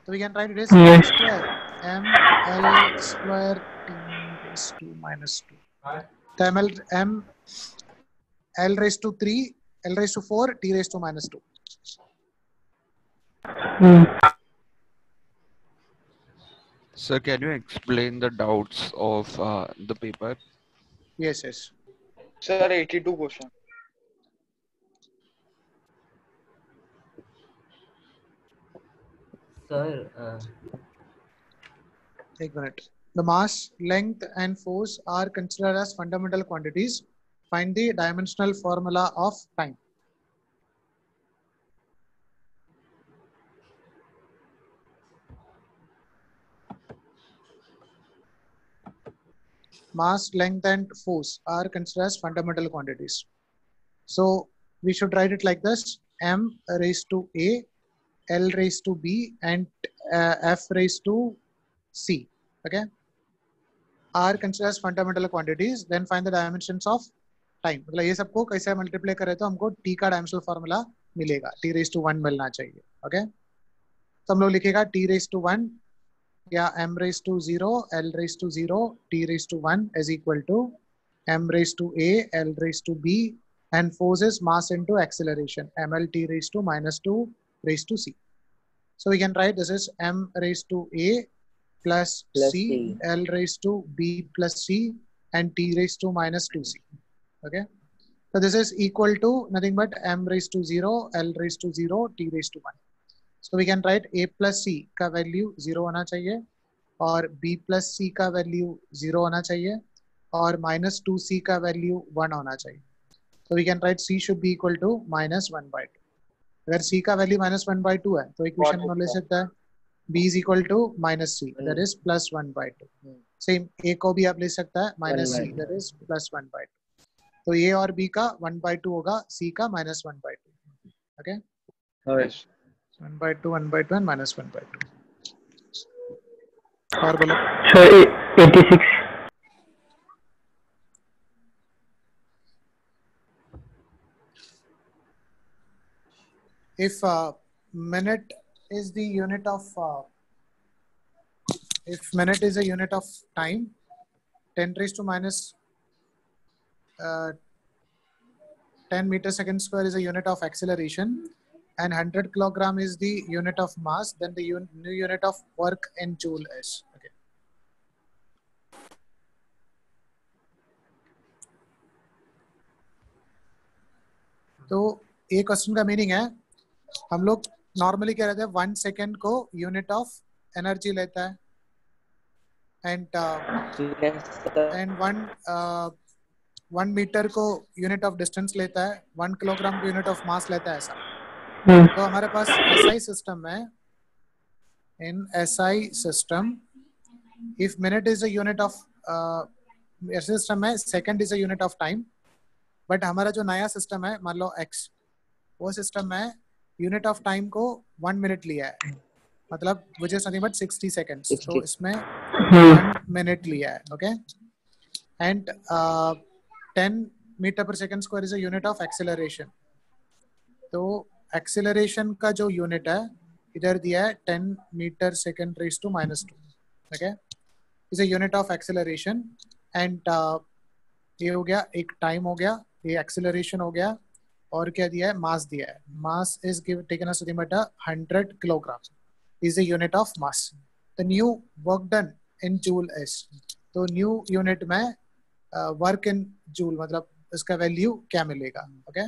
तो we can write it is l square m l square t raised to minus 2. तो m l raised to 3, l raised to 4, t raised to minus 2. Sir, can you explain the doubts of the paper? Yes, yes. Sir, 82 question. Sir, एक minute. The mass, length, and force are considered as fundamental quantities. Find the dimensional formula of time. mass, length, and force are considered as fundamental quantities. So we should write it like this: m raised to a, l raised to b, and f raised to c. Okay, are considered as fundamental quantities. Then find the dimensions of time. मतलब ये सबको कैसे multiply करें तो हमको t का dimensional formula मिलेगा, t raised to 1 मिलना चाहिए. Okay, तो हम लोग लिखेगा t raised to 1 या m raised to 0, l raised to 0, t raised to 1 is equal to m raised to a, l raised to b, and force is mass into acceleration, mlt raised to minus 2 raised to c. So we can write this is m raised to a plus c, l raised to b plus c, and t raised to minus 2c. Okay, so this is equal to nothing but m raised to 0, l raised to 0, t raised to 1. So we can write a plus c का value 0 होना चाहिए और b plus c का value 0 होना चाहिए और minus 2c का value 1 होना चाहिए. So we can write c should be equal to minus 1 by 2. अगर c का वैल्यू minus 1 by 2 है तो इक्वेशन में ले सकता है b is equal to minus c, that is plus 1 by 2. Same a को भी आप ले सकता है minus c, that is plus 1 by 2. तो a और b का 1 by 2 होगा, c का minus 1 by 2. Okay, 1 by 2, 1 by 2, and minus 1 by 2. और बोलो. So 86. If minute is the unit of if minute is a unit of time, 10 raised to minus 10 meter second square is a unit of acceleration, and 100 kilogram is the unit of mass, then the new unit of work in joule is. Okay. तो ये question का meaning है, हम लोग normally क्या रहता है 1 second को यूनिट ऑफ एनर्जी लेता है एंड 1 मीटर को यूनिट ऑफ डिस्टेंस लेता है, 1 किलोग्राम को यूनिट ऑफ मास लेता है. ऐसा तो हमारे पास SI सिस्टम है. In SI system if minute is a unit of system है, second is a unit of time. But हमारा जो नया सिस्टम है मान लो X, वो सिस्टम में यूनिट ऑफ टाइम को 1 मिनट लिया है, मतलब which is nothing but 60 seconds. तो इसमें 1 मिनट लिया है. Okay, and 10 metre per second square is a unit of acceleration. तो एक्सेलरेशन का जो यूनिट है इधर दिया है 10 metre second raise to minus 2. Okay, is a unit of acceleration. And ये हो गया, एक टाइम हो गया, ये एक्सेलरेशन हो गया, और क्या दिया है, मास दिया है. Mass is taken as nothing but 100 kilogram is the unit of mass. The new work done in joule is, तो न्यू यूनिट में वर्क इन जूल मतलब इसका वैल्यू क्या मिलेगा. ओके,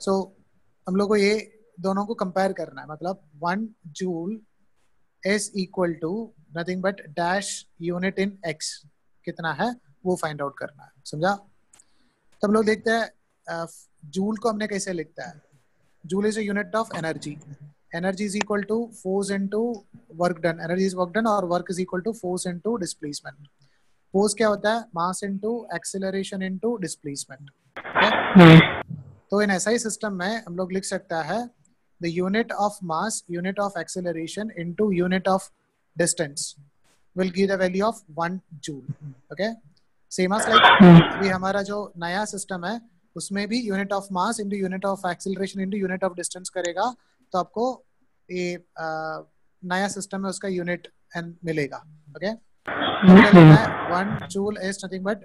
सो हम लोग को ये दोनों को कंपेयर करना है, मतलब 1 joule is equal to nothing but dash unit in X कितना है वो फाइंड आउट करना है. समझा? तो हम लोग देखते हैं जूल को हमने कैसे लिखता है. Joule is a unit of energy. Energy is equal to force into work done. Energy is work done और work is equal to force into displacement. Force क्या होता है, mass into acceleration into displacement. तो in SI system में हम लोग लिख सकता है the unit of mass, unit of acceleration into unit of distance will give the value of 1 joule. Okay, same as like अभी हमारा जो नया सिस्टम है उसमें भी unit of mass into unit of acceleration into unit of distance करेगा, तो आपको ये नया सिस्टम है उसका यूनिट एन मिलेगा. Okay, 1 joule is nothing but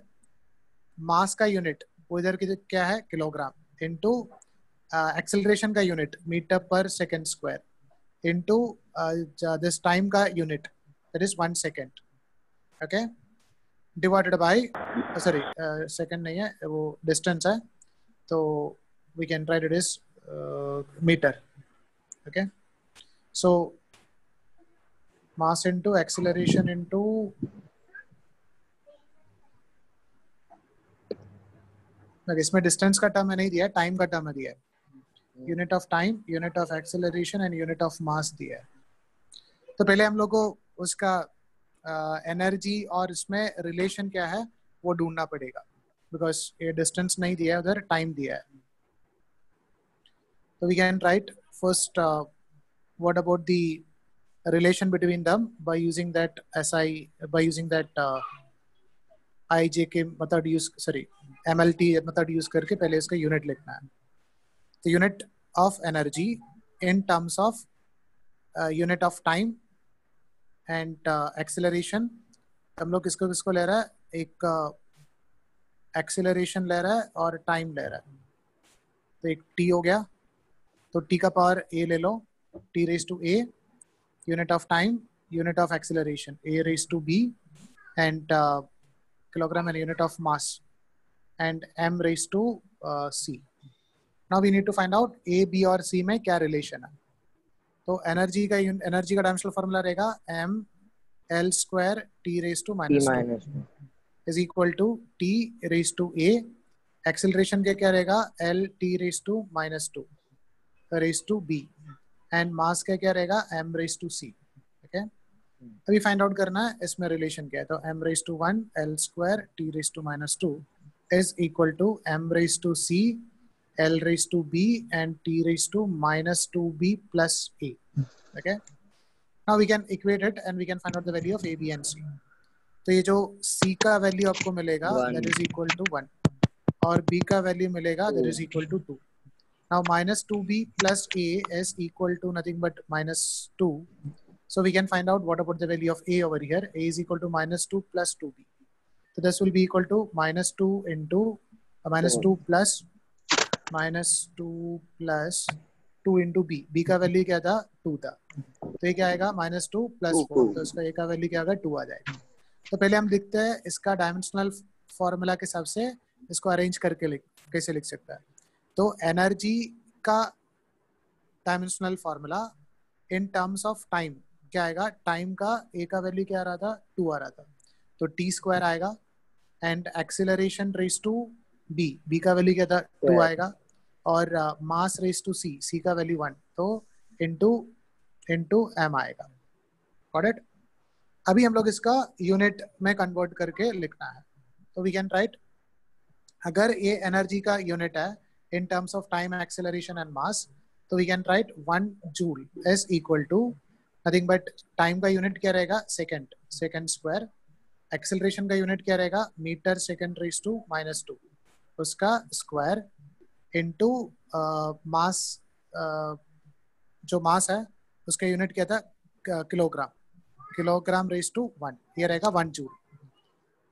mass का यूनिट, वो इधर की क्या है किलोग्राम, इनटू एक्सेलरेशन का unit meter per second square into this time का unit that is 1 second. Okay, divided by sorry second नहीं है वो डिस्टेंस है, तो we can write it is meter. Okay, so mass into acceleration into इसमें distance का term नहीं दिया है, टाइम का टर्म दिया है. Unit of time, unit of acceleration and unit of mass दिया है. तो पहले हम लोग को उसका एनर्जी और इसमें रिलेशन क्या है वो ढूंढना पड़ेगा, बिकॉज ये डिस्टेंस नहीं दिया है, उधर टाइम दिया है. So we can write first what about the relation between them by using that IJK method MLT method use करके पहले इसका unit लिखना है. The unit of energy in terms of unit of time and acceleration. हम लोग किसको ले रहा है, एक acceleration ले रहा है और time ले रहा है. तो एक t हो गया, तो t का पावर a ले लो, t raised to a, unit of time, unit of acceleration, a raised to b, and kilogram and unit of mass, and m raised to c. Now we need to find out a, b और c में क्या relation है. तो energy का dimensional formula रहेगा m l square t raised to minus 2 is equal to t raised to a. Acceleration के क्या रहेगा, l t raised to minus 2 raised to b, and mass का क्या रहेगा, m raised to c. Okay, अभी find out करना है इसमें रिलेशन क्या है. तो m raised to 1 l square t raised to minus 2 is equal to m raised to c l raised to b and t raised to minus 2b plus a. Okay, now we can equate it and we can find out the value of a, b and c. तो ये जो c का value आपको मिलेगा that is equal to 1 और b का value मिलेगा that is equal to 2. Now minus 2b plus a is equal to nothing but minus 2. So we can find out what about the value of a over here. A is equal to minus 2 plus 2b. So this will be equal to minus 2 into minus 2 plus minus 2 plus 2 into b. b का value क्या था, 2 था. तो ये क्या आएगा, minus 2 plus 4. तो इसका a का वैल्यू क्या आएगा, 2 आ जाएगा. तो पहले हम लिखते हैं इसका डायमेंशनल फॉर्मूला के हिसाब से इसको अरेंज करके कैसे लिख सकता है. तो एनर्जी का dimensional formula in terms of time क्या आएगा, टाइम का a का वैल्यू क्या आ रहा था, 2 आ रहा था, तो t स्क्वायर आएगा. And acceleration raise to b, b का वैल्यू क्या था, 2 आएगा. और mass raise to c, c का वैल्यू 1, तो इनटू m आएगा. Got it. अभी हम लोग इसका यूनिट में कन्वर्ट करके लिखना है. तो वी कैन राइट, अगर ये एनर्जी का यूनिट है in terms of time, acceleration and mass, so we can write 1 joule is equal to nothing but time का यूनिट क्या रहेगा, second square. acceleration का यूनिट क्या रहेगा, meter second raised to minus 2, उसका स्क्वायर into mass, जो मास है उसका यूनिट क्या था, किलोग्राम raised to 1, ये रहेगा 1 joule.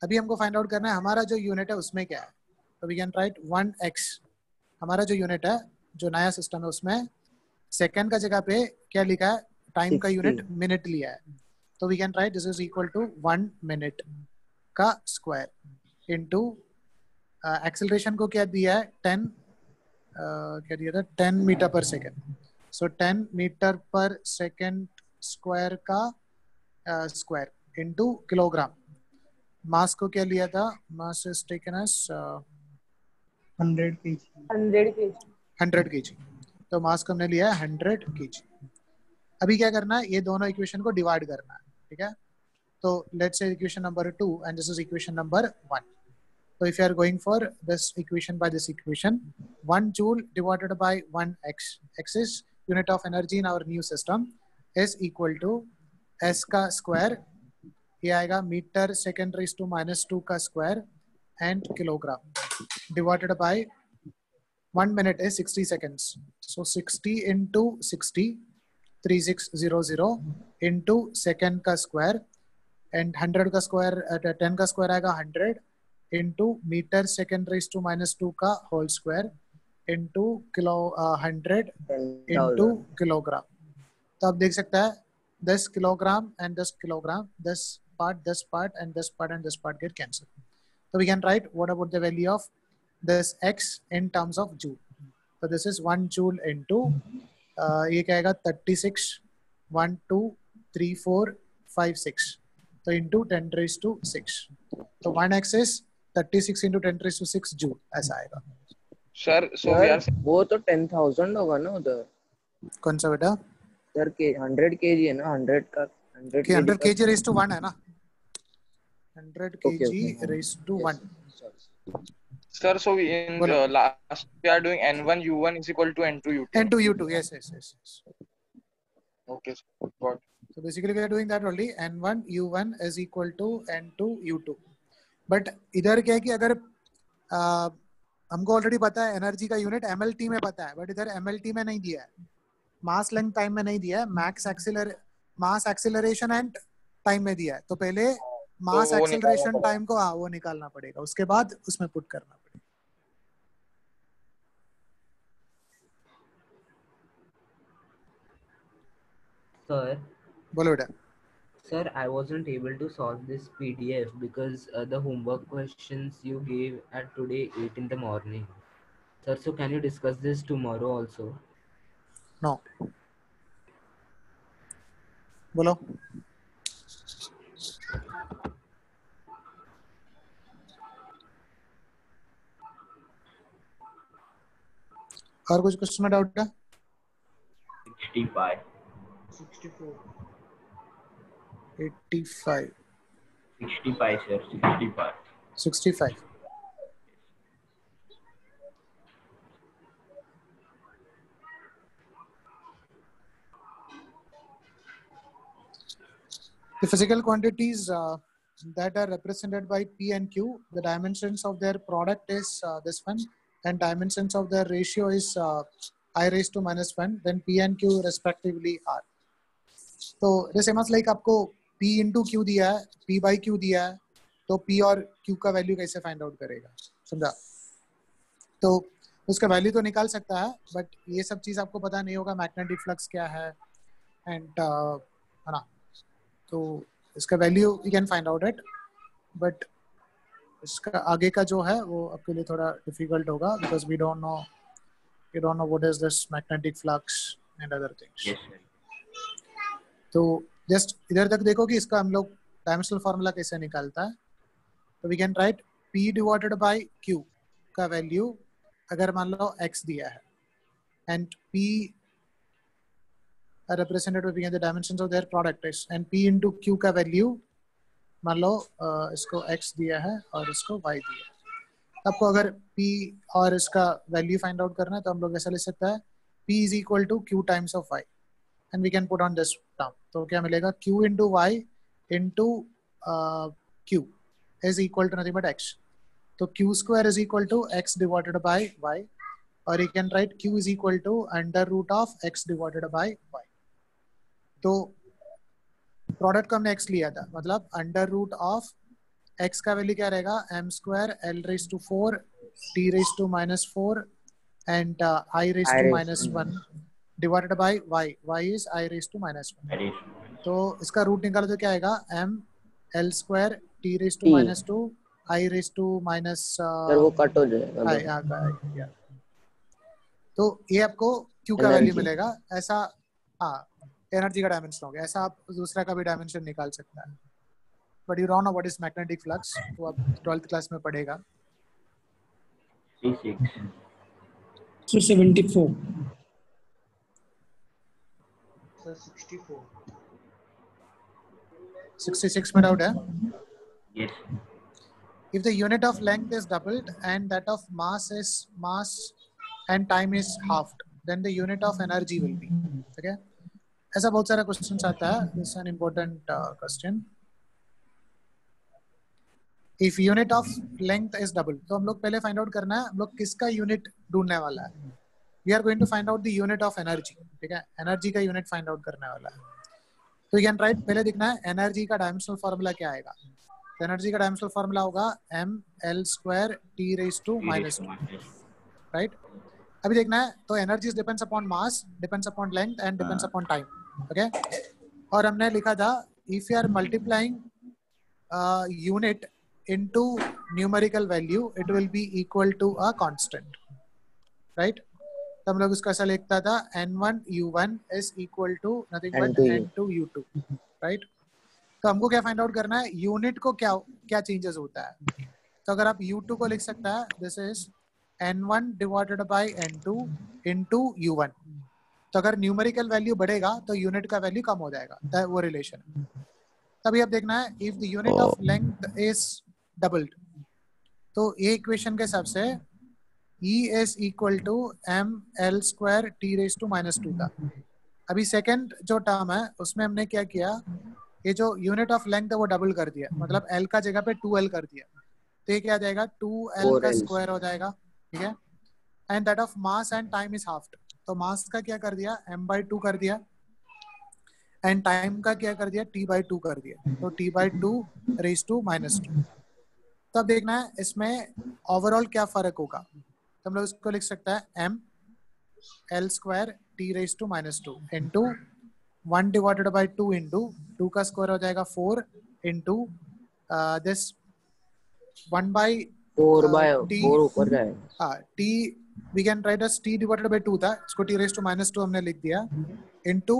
अभी हमको फाइंड आउट करना है हमारा जो यूनिट है उसमें क्या है. तो we can write 1x, हमारा जो यूनिट है, जो नया सिस्टम है उसमें सेकंड का जगह पे क्या लिखा है, टाइम का यूनिट मिनट लिया है. तो we can write this is equal to 1 minute का स्क्वायर इनटू एक्सेलरेशन को क्या दिया है, 10 क्या दिया था, 10 metre per second. So 10 metre per second square का स्क्वायर इनटू किलोग्राम. मास को क्या लिया था, mass is taken as 100 kg. तो मास को हमने लिया है 100 kg. अभी क्या करना है, ये दोनों इक्वेशन को डिवाइड करना है. ठीक है, तो let's say equation number 2 and this is equation number 1. So if you are going for this equation by this equation, 1 joule divided by 1x, x is unit of energy in our new system, is equal to s का square, ये आएगा metre second raise to minus 2 का square and kilogram divided by 1 minute is 60 seconds. So 60 into 60, 3600 into second का square and 100 का square, 10 का square आएगा 100 into metre second raise to minus 2 का whole square into kilo 100 into kilogram. तो आप देख सकते हैं 10 kilogram and 10 kilogram, this part and this part get cancelled. So we can write what about the value of this x in terms of joule. So this is 1 joule into ये क्या आएगा 36, 1 2 3 4 5 6, तो into 10 raised to 6. तो 1x is 36 into 10 raised to 6 joule ऐसा आएगा. Sir so we are वो तो 10,000 होगा ना उधर. कौन सा बेटा, सर 100 kg है ना, 100 kg raised to 1 है ना. 100 kg raised to 1. Sir, so we in the last we are doing N1 U1 is equal to N2 U2. N2 U2, yes. Okay, sir. Got it. So basically we are doing that only. N1 U1 is equal to N2 U2. But इधर क्या है कि अगर हमको already पता है energy का unit MLT में पता है, बट इधर MLT में नहीं दिया है, मास लेंथ टाइम में नहीं दिया है, मास एक्सेलरेशन एंड टाइम में दिया है. तो पहले मास एक्सेलरेशन टाइम को वो निकालना पड़ेगा, उसके बाद उसमें पुट करना पड़ेगा. Sir. बोलो बेटा. Sir, I wasn't able to solve this PDF because the homework questions you gave at today 8 in the morning. Sir, so can you discuss this tomorrow also? No. बोलो. और कुछ क्वेश्चन में doubt है? 65. 64. 85. 65, sir. 65. 65. The physical quantities that are represented by P and Q, the dimensions of their product is this one, and dimensions of their ratio is I raised to -1, then P and Q respectively are. तो जैसे मत like आपको P into Q दिया है, P by Q दिया है, तो P और Q का वैल्यू कैसे फाइंड आउट करेगा, समझा? तो उसका वैल्यू तो निकाल सकता है, बट ये सब चीज़ आपको पता नहीं होगा, मैग्नेटिक फ्लक्स क्या है एंड है ना. तो इसका value you can find out it, but इसका आगे का जो है वो आपके लिए थोड़ा डिफिकल्ट होगा, because we don't know what is this magnetic flux and other things. तो जस्ट इधर तक देखो कि इसका हम लोग डायमेंशनल फार्मूला कैसे निकालता है. तो we can write P divided by Q का वैल्यू अगर मान लो x दिया है, and P are represented by the dimensions of their product is, and P into Q का वैल्यू मान लो इसको x दिया है और इसको y दिया है. आपको अगर P और इसका वैल्यू फाइंड आउट करना है तो हम लोग ऐसा लिख सकते हैं P is equal to Q times of y, and we can put on this term. तो क्या मिलेगा, Q into y into Q is equal to nothing but x. तो Q square is equal to x divided by y, or you can write Q is equal to under root of x divided by y. तो product को हमने x लिया था, मतलब under root of x का value क्या रहेगा, m square l raise to 4 t raise to -4 and i raise to -1 divided by y. y is i raise to -1. तो इसका रूट निकालो तो क्या आएगा, m l square t raise to -2 i raise to sir वो cut हो जाएगा. तो ये आपको q का वैल्यू मिलेगा. ऐसा हाँ एनर्जी का डायमेंशन हो गया. ऐसा आप दूसरा का भी डायमेंशन निकाल सकता है, but you don't know what is magnetic flux, तो आप 12th क्लास में पढ़ेगा. 74. 66 में डाउट है. Yes. If the unit of length is doubled and that of mass and time is halved, then the unit of energy will be. Okay? ऐसा बहुत सारा question आता है. This is an important question. If unit of length is double, तो हम लोग पहले find out करना है हम लोग किसका यूनिट ढूंढने वाला है. We are going to find out the unit of energy. ठीक है, एनर्जी का यूनिट फाइंड आउट करने वाला है. तो यू कैन राइट, पहले देखना है एनर्जी का डायमेंशनल फार्मूला क्या आएगा. एनर्जी का डायमेंशनल फार्मूला होगा m l square t raise to -2. Right, अभी देखना है. तो energy depends upon mass, depends upon length and depends upon time. Okay, और हमने लिखा था if you are multiplying unit into numerical value it will be equal to a constant. Right, तो हम लोग उसको ऐसा लिखता था n1 u1 is equal to nothing but n2 u2. Right, तो हमको क्या फाइंड आउट करना है, यूनिट को क्या चेंजेस होता है. तो अगर आप u2 को लिख सकता है, this is n1 divided by n2 into u1. तो अगर न्यूमेरिकल वैल्यू बढ़ेगा तो यूनिट का वैल्यू कम हो जाएगा, वो रिलेशन. तभी अब देखना है if the unit of length is doubled, तो ये इक्वेशन के हिसाब से E is equal to ml square t raised to minus 2 था। अभी सेकेंड जो टर्म है उसमें हमने क्या किया, ये जो यूनिट ऑफ लेंथ है वो डबल कर दिया, मतलब l का जगह पे 2l कर दिया, तो ये क्या आ जाएगा 2l का स्क्वायर हो जाएगा, ठीक है। And that of mass and time is halved, तो मास का क्या कर दिया m/2 कर दिया, एंड टाइम का क्या कर दिया t/2 कर दिया, तो t/2 रेज टू माइनस 2। तो अब देखना है इसमें ओवरऑल क्या फर्क होगा, तो हम लोग इसको लिख सकता है m l square t raise to minus 2 into 1 divided by 2 into 2 का स्क्वायर हो जाएगा 4 इंटू दिस 1 बाई 4 बाय 4 ऊपर जाएगा। t we can write as t divided by 2 था, इसको t रेज टू माइनस 2 हमने लिख दिया, इंटू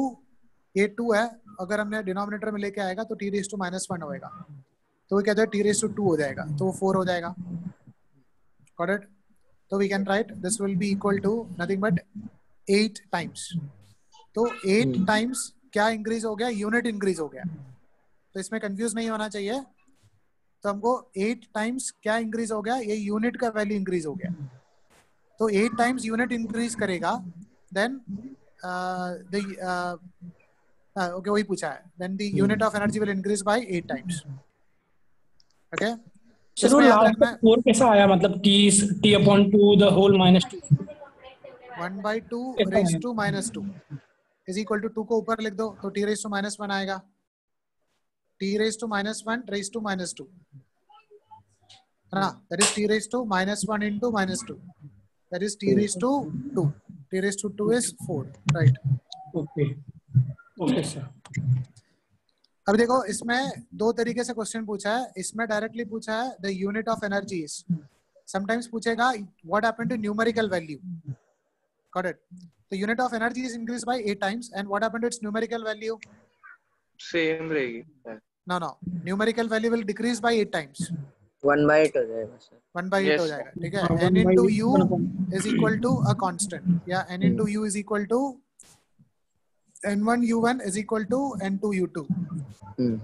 ये 2 है, अगर हमने डिनोमिनेटर में लेके आएगा तो t रेज टू माइनस 1 होएगा, तो वो कहते हैं t रेज टू 2 हो जाएगा, तो 4 हो जाएगा। Got it? तो we can write this will be equal to nothing but 8 times, तो 8 टाइम्स क्या इंक्रीज हो गया, यूनिट इंक्रीज हो गया, तो इसमें कंफ्यूज नहीं होना चाहिए। तो हमको 8 टाइम्स क्या इंक्रीज हो गया, ये यूनिट का वैल्यू इंक्रीज हो गया, तो 8 टाइम्स यूनिट इंक्रीज करेगा, देन ओके वही पूछा है, then the unit of energy will increase by 8 times. Okay sir वो लास्ट में 4 कैसा आया, मतलब t/2 the whole minus 2, 1/2 raise to minus 2 is equal to 2 को ऊपर लिख दो तो t रेज टू माइनस 1 आएगा, t raise to minus 1 raise to minus 2 है ना, that is t raise to minus 1 into minus 2, that is t raise to 2, t raise to 2 is 4, right. Okay okay sir. अब देखो इसमें दो तरीके से question पूछा है, इसमें डायरेक्टली पूछा है the unit of energies, sometimes पूछेगा what happened to numerical value. Got it? The unit of energy is increase by 8 times and what happened to its numerical value, same रहेगी। No numerical value will decrease by 8 times, 1/8 हो जाएगा sir, 1/8 हो जाएगा, ठीक है। n into u is equal to a constant, या n into u is equal to n1 u1 is equal to n2 u2।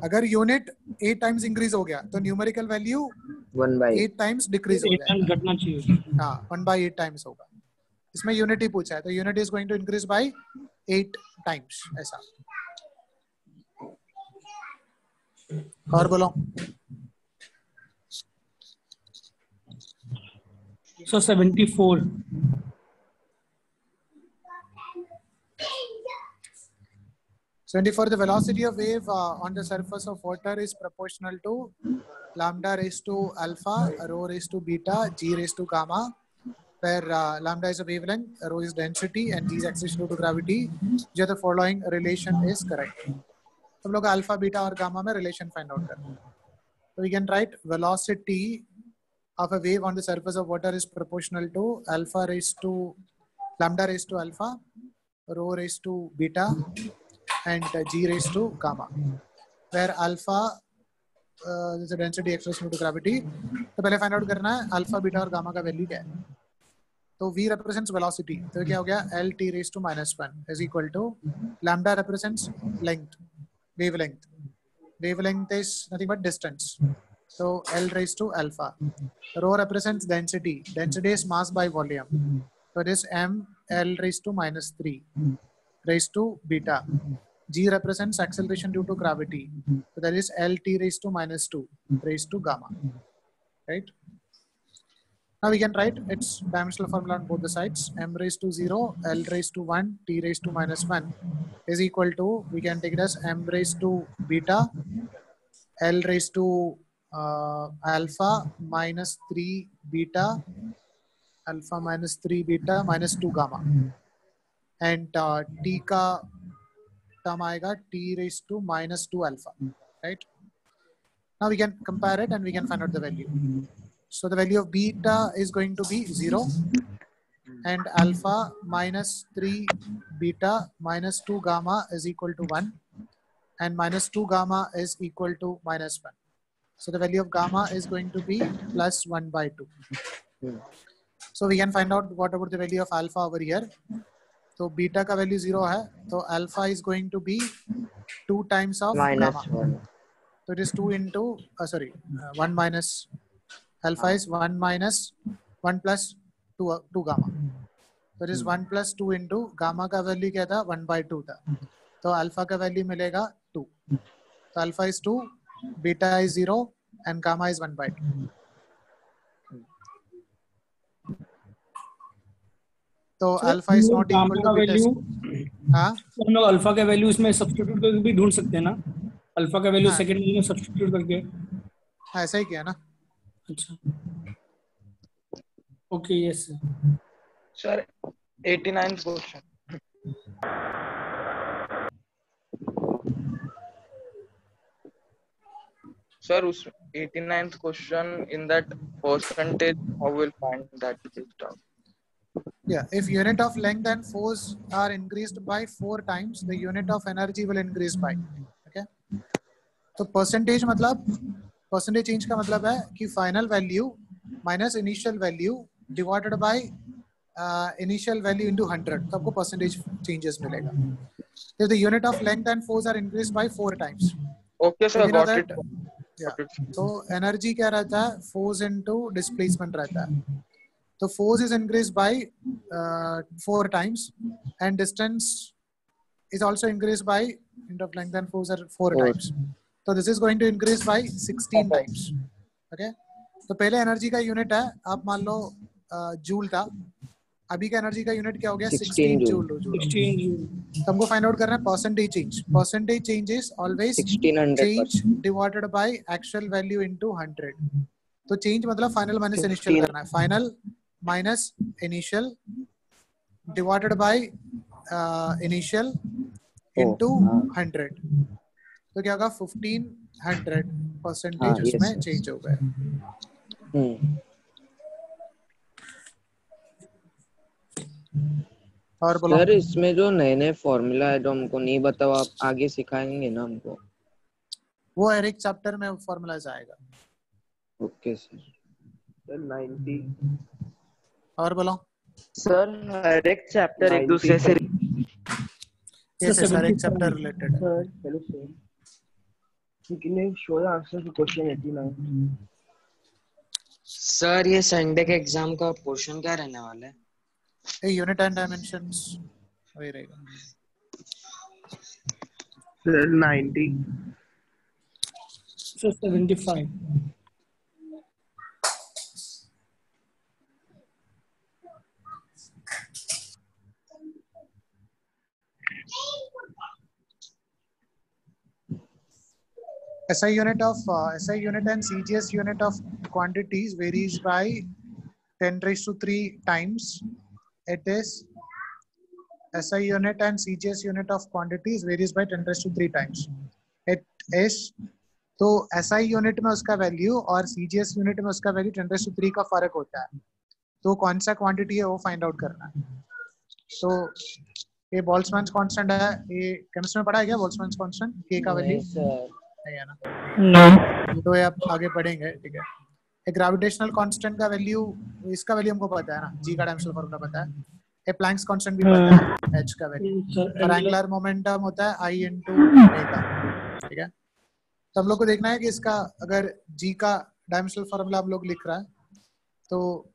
अगर unit 8 times increase हो गया तो न्यूमेरिकल वैल्यू 1/8 टाइम्स डिक्रीज हो जाएगा, घटना चाहिए, हाँ 1/8 टाइम्स होगा। इसमें यूनिट ही पूछा है, तो unit is going to increase by 8 times ऐसा। और बोलो सो 74 74 the velocity of wave on the surface of water is proportional to lambda raised to alpha, rho raised to beta, g raised to gamma, where lambda is a wavelength, rho is density and g is acceleration due to gravity, जो the following relation is correct। हम लोग alpha, beta और gamma में relation find out करते हैं। So we can write velocity of a wave on the surface of water is proportional to alpha raised to lambda raised to alpha, rho raised to beta and g raised to gamma, where alpha is a density acceleration due to gravity। तो पहले find out करना है alpha beta और gamma का value क्या है, तो v represents velocity, तो क्या हो गया l t raised to minus 1 is equal to lambda represents length, wavelength is nothing but distance, so l raised to alpha, rho represents density is mass by volume, so it is m l raised to minus 3 raised to beta, g represents acceleration due to gravity, so that is l t raised to minus 2 raised to gamma, right? Now we can write its dimensional formula on both the sides, m raised to 0, l raised to 1, t raised to minus 1 is equal to, we can take it as m raised to beta, l raised to alpha minus 3 beta, alpha minus 3 beta minus 2 gamma, and t का term आएगा t raised to minus 2 alpha, right? Now we can compare it and we can find out the value. So the value of beta is going to be 0 and alpha minus 3 beta minus 2 gamma is equal to 1 and minus 2 gamma is equal to minus 1. So the value of gamma is going to be plus 1/2. So we can find out what about the value of alpha over here. तो beta का value 0 है, तो alpha is going to be 2 times of gamma, So it is 2 into 1 minus alpha is 1 minus 1 plus 2 gamma. So it is 1 plus 2 into gamma का value क्या था 1/2 था, तो alpha का वैल्यू मिलेगा 2. तो alpha is 2, beta is 0 and gamma is 1/2. तो alpha is not equal to beta. हाँ, तो हम लोग अल्फा का वैल्यू इसमें सब्स्टिट्यूट करके भी ढूंढ सकते हैं ना, अल्फा का वैल्यू सेकंड में सब्स्टिट्यूट करके. ऐसा ही किया ना. अच्छा, okay, yes sir 89th question. Sir, 89th question, in that percentage, how will find that based out? Yeah, if unit of length and force are increased by 4 times, the unit of energy will increase by. Okay. तो percentage मतलब percentage change का मतलब है कि final value minus initial value divided by initial value into 100. तो आपको percentage changes मिलेगा. If the unit of length and force are increased by 4 times. Okay, sir, got it. Yeah. तो energy क्या रहता है? Force into displacement रहता है. So force is increased by 4 times, and distance is also increased by unit of length and force are 4 times. So this is going to increase by 16 times. Okay. तो पहले energy का unit है, आप मान लो joule था, अभी का energy का यूनिट क्या हो गया 16 जूल. तो हमको फाइंड आउट करना है percentage change. Percentage change is always change divided by actual value into 100. तो चेंज मतलब फाइनल माइनस इनिशियल करना है. Final minus initial divided by initial into 100. तो क्या होगा 1500 परसेंटेज उसमें चेंज हो गया. और बोलो सर, इसमें जो नए नए फॉर्मूला है जो हमको नहीं बताओ, आप आगे सिखाएंगे ना हमको? वो हर एक चैप्टर में फॉर्मूलाज आएगा. Okay sir. 90. और बोलो सर, हर एक चैप्टर एक दूसरे से हर एक चैप्टर रिलेटेड है. Sir hello sir, can you show the answer to question 89? Sir, ये संडे के एग्जाम का पोर्शन क्या रहने वाला है? यूनिट एंड डायमेंशंस वही रहेगा. Sir 90. Sir 75. SI unit and CGS unit of quantities varies by 10 raised to 3 times. It is SI unit and CGS unit of quantities varies by 10 raised to 3 times. It is तो SI unit में उसका value और CGS unit में उसका value 10 raised to 3 का फर्क होता है. तो कौन सा क्वांटिटी है वो फाइंड आउट करना है. तो ये बोल्ट्जमैन कांस्टेंट है. ये केमिस्ट्री में पढ़ा है क्या बोल्ट्जमैन कांस्टेंट? K का वैल्यू नहीं है ना? No. तो ये आप आगे पढ़ेंगे. ठीक है. एक ग्रेविटेशनल कांस्टेंट का वैल्यू, इसका वैल्यू हमको पता है ना, G का डायमेंशनल फार्मूला पता है. एक प्लैंक्स कांस्टेंट भी पता है, H का वैल्यू. और एंगुलर मोमेंटम होता है I into ओमेगा. ठीक है. तो हम लोग को देखना है कि इसका अगर G का डायमेंशनल फार्मूला हम लोग लिख रहा है तो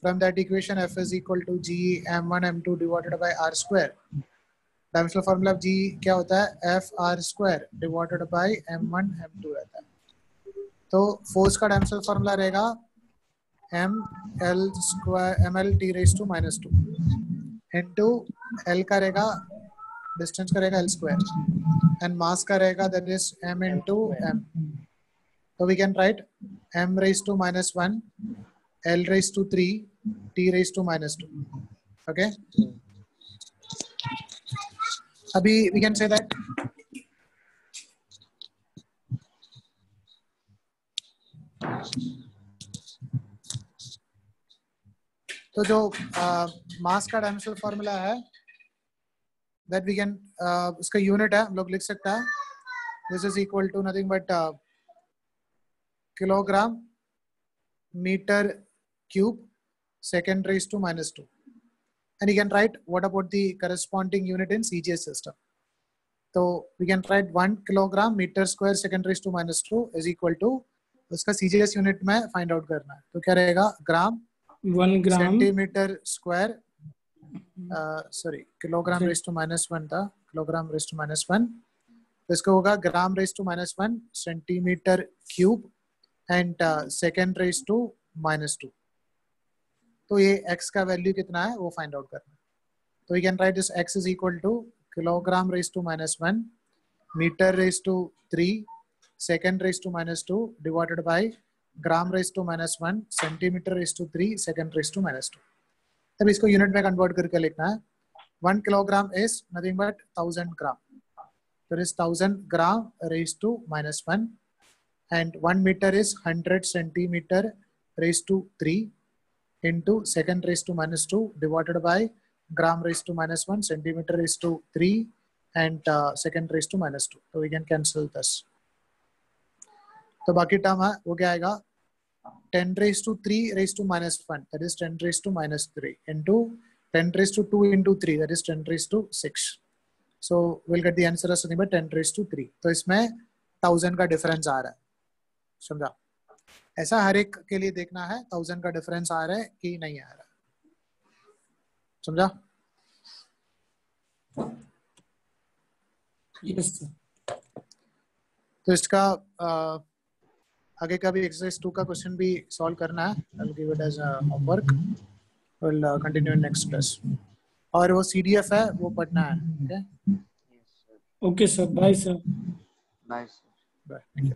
from that equation F is equal to G m1 m2 divided by r square. Dimensional formula G क्या होता है? F r square divided by m1 m2 रहता है. तो फोर्स का डायमेंशनल फार्मूला रहेगा ml square ml t raised to -2 into L का रहेगा, डिस्टेंस का रहेगा L square and मास का रहेगा that is m into m. So we can write m raised to -1, L raised to 3, t raised to -2. Okay. अभी we can say that तो जो मास का डायमेंशनल फार्मूला है that we can उसका unit है, हम लोग लिख सकते हैं this is equal to nothing but kilogram meter cube second raised to -2. And you can write what about the corresponding unit in CGS system. तो we can write 1 kilogram meter square second raise to -2 is equal to उसका CGS unit में find out करना है, तो क्या रहेगा gram 1 gram centimeter square sorry kilogram raise to -1 था, kilogram raise to -1, तो इसको होगा gram raise to -1 centimeter cube and second raise to -2। तो ये x का वैल्यू कितना है वो फाइंड आउट करना है, तो we can write this x is equal to kilogram raise to -1 metre raise to 3 second raise to -2 divided by gram raise to -1 centimetre raise to 3 second raise to -2। तब इसको unit में convert करके लिखना है। 1 kilogram is nothing but 1000 gram, तो is 1000 gram raise to -1 and 1 meter is 100 centimeter raised to 3 into second raised to -2 divided by gram raised to -1 centimeter raised to 3 and second raised to -2, so we can cancel this। तो बाकी term है वो क्या आएगा 10 raised to 3 raised to -1 that is 10 raised to -3 into 10 raised to 2 into 3 that is 10 raised to 6, so we'll get the answer as something by 10 raised to 3। तो इसमें 1000 का difference आ रहा है, समझा? ऐसा हर एक के लिए देखना है 1000 का डिफरेंस आ रहा है कि नहीं आ रहा है, समझा? Yes sir. तो इसका आगे का भी एक्सरसाइज 2 का क्वेश्चन भी सॉल्व करना है, I will give it as homework, will continue in next class, और वो सीडीएफ है वो पढ़ना है। Okay okay sir, bye sir. Bye sir. Bye.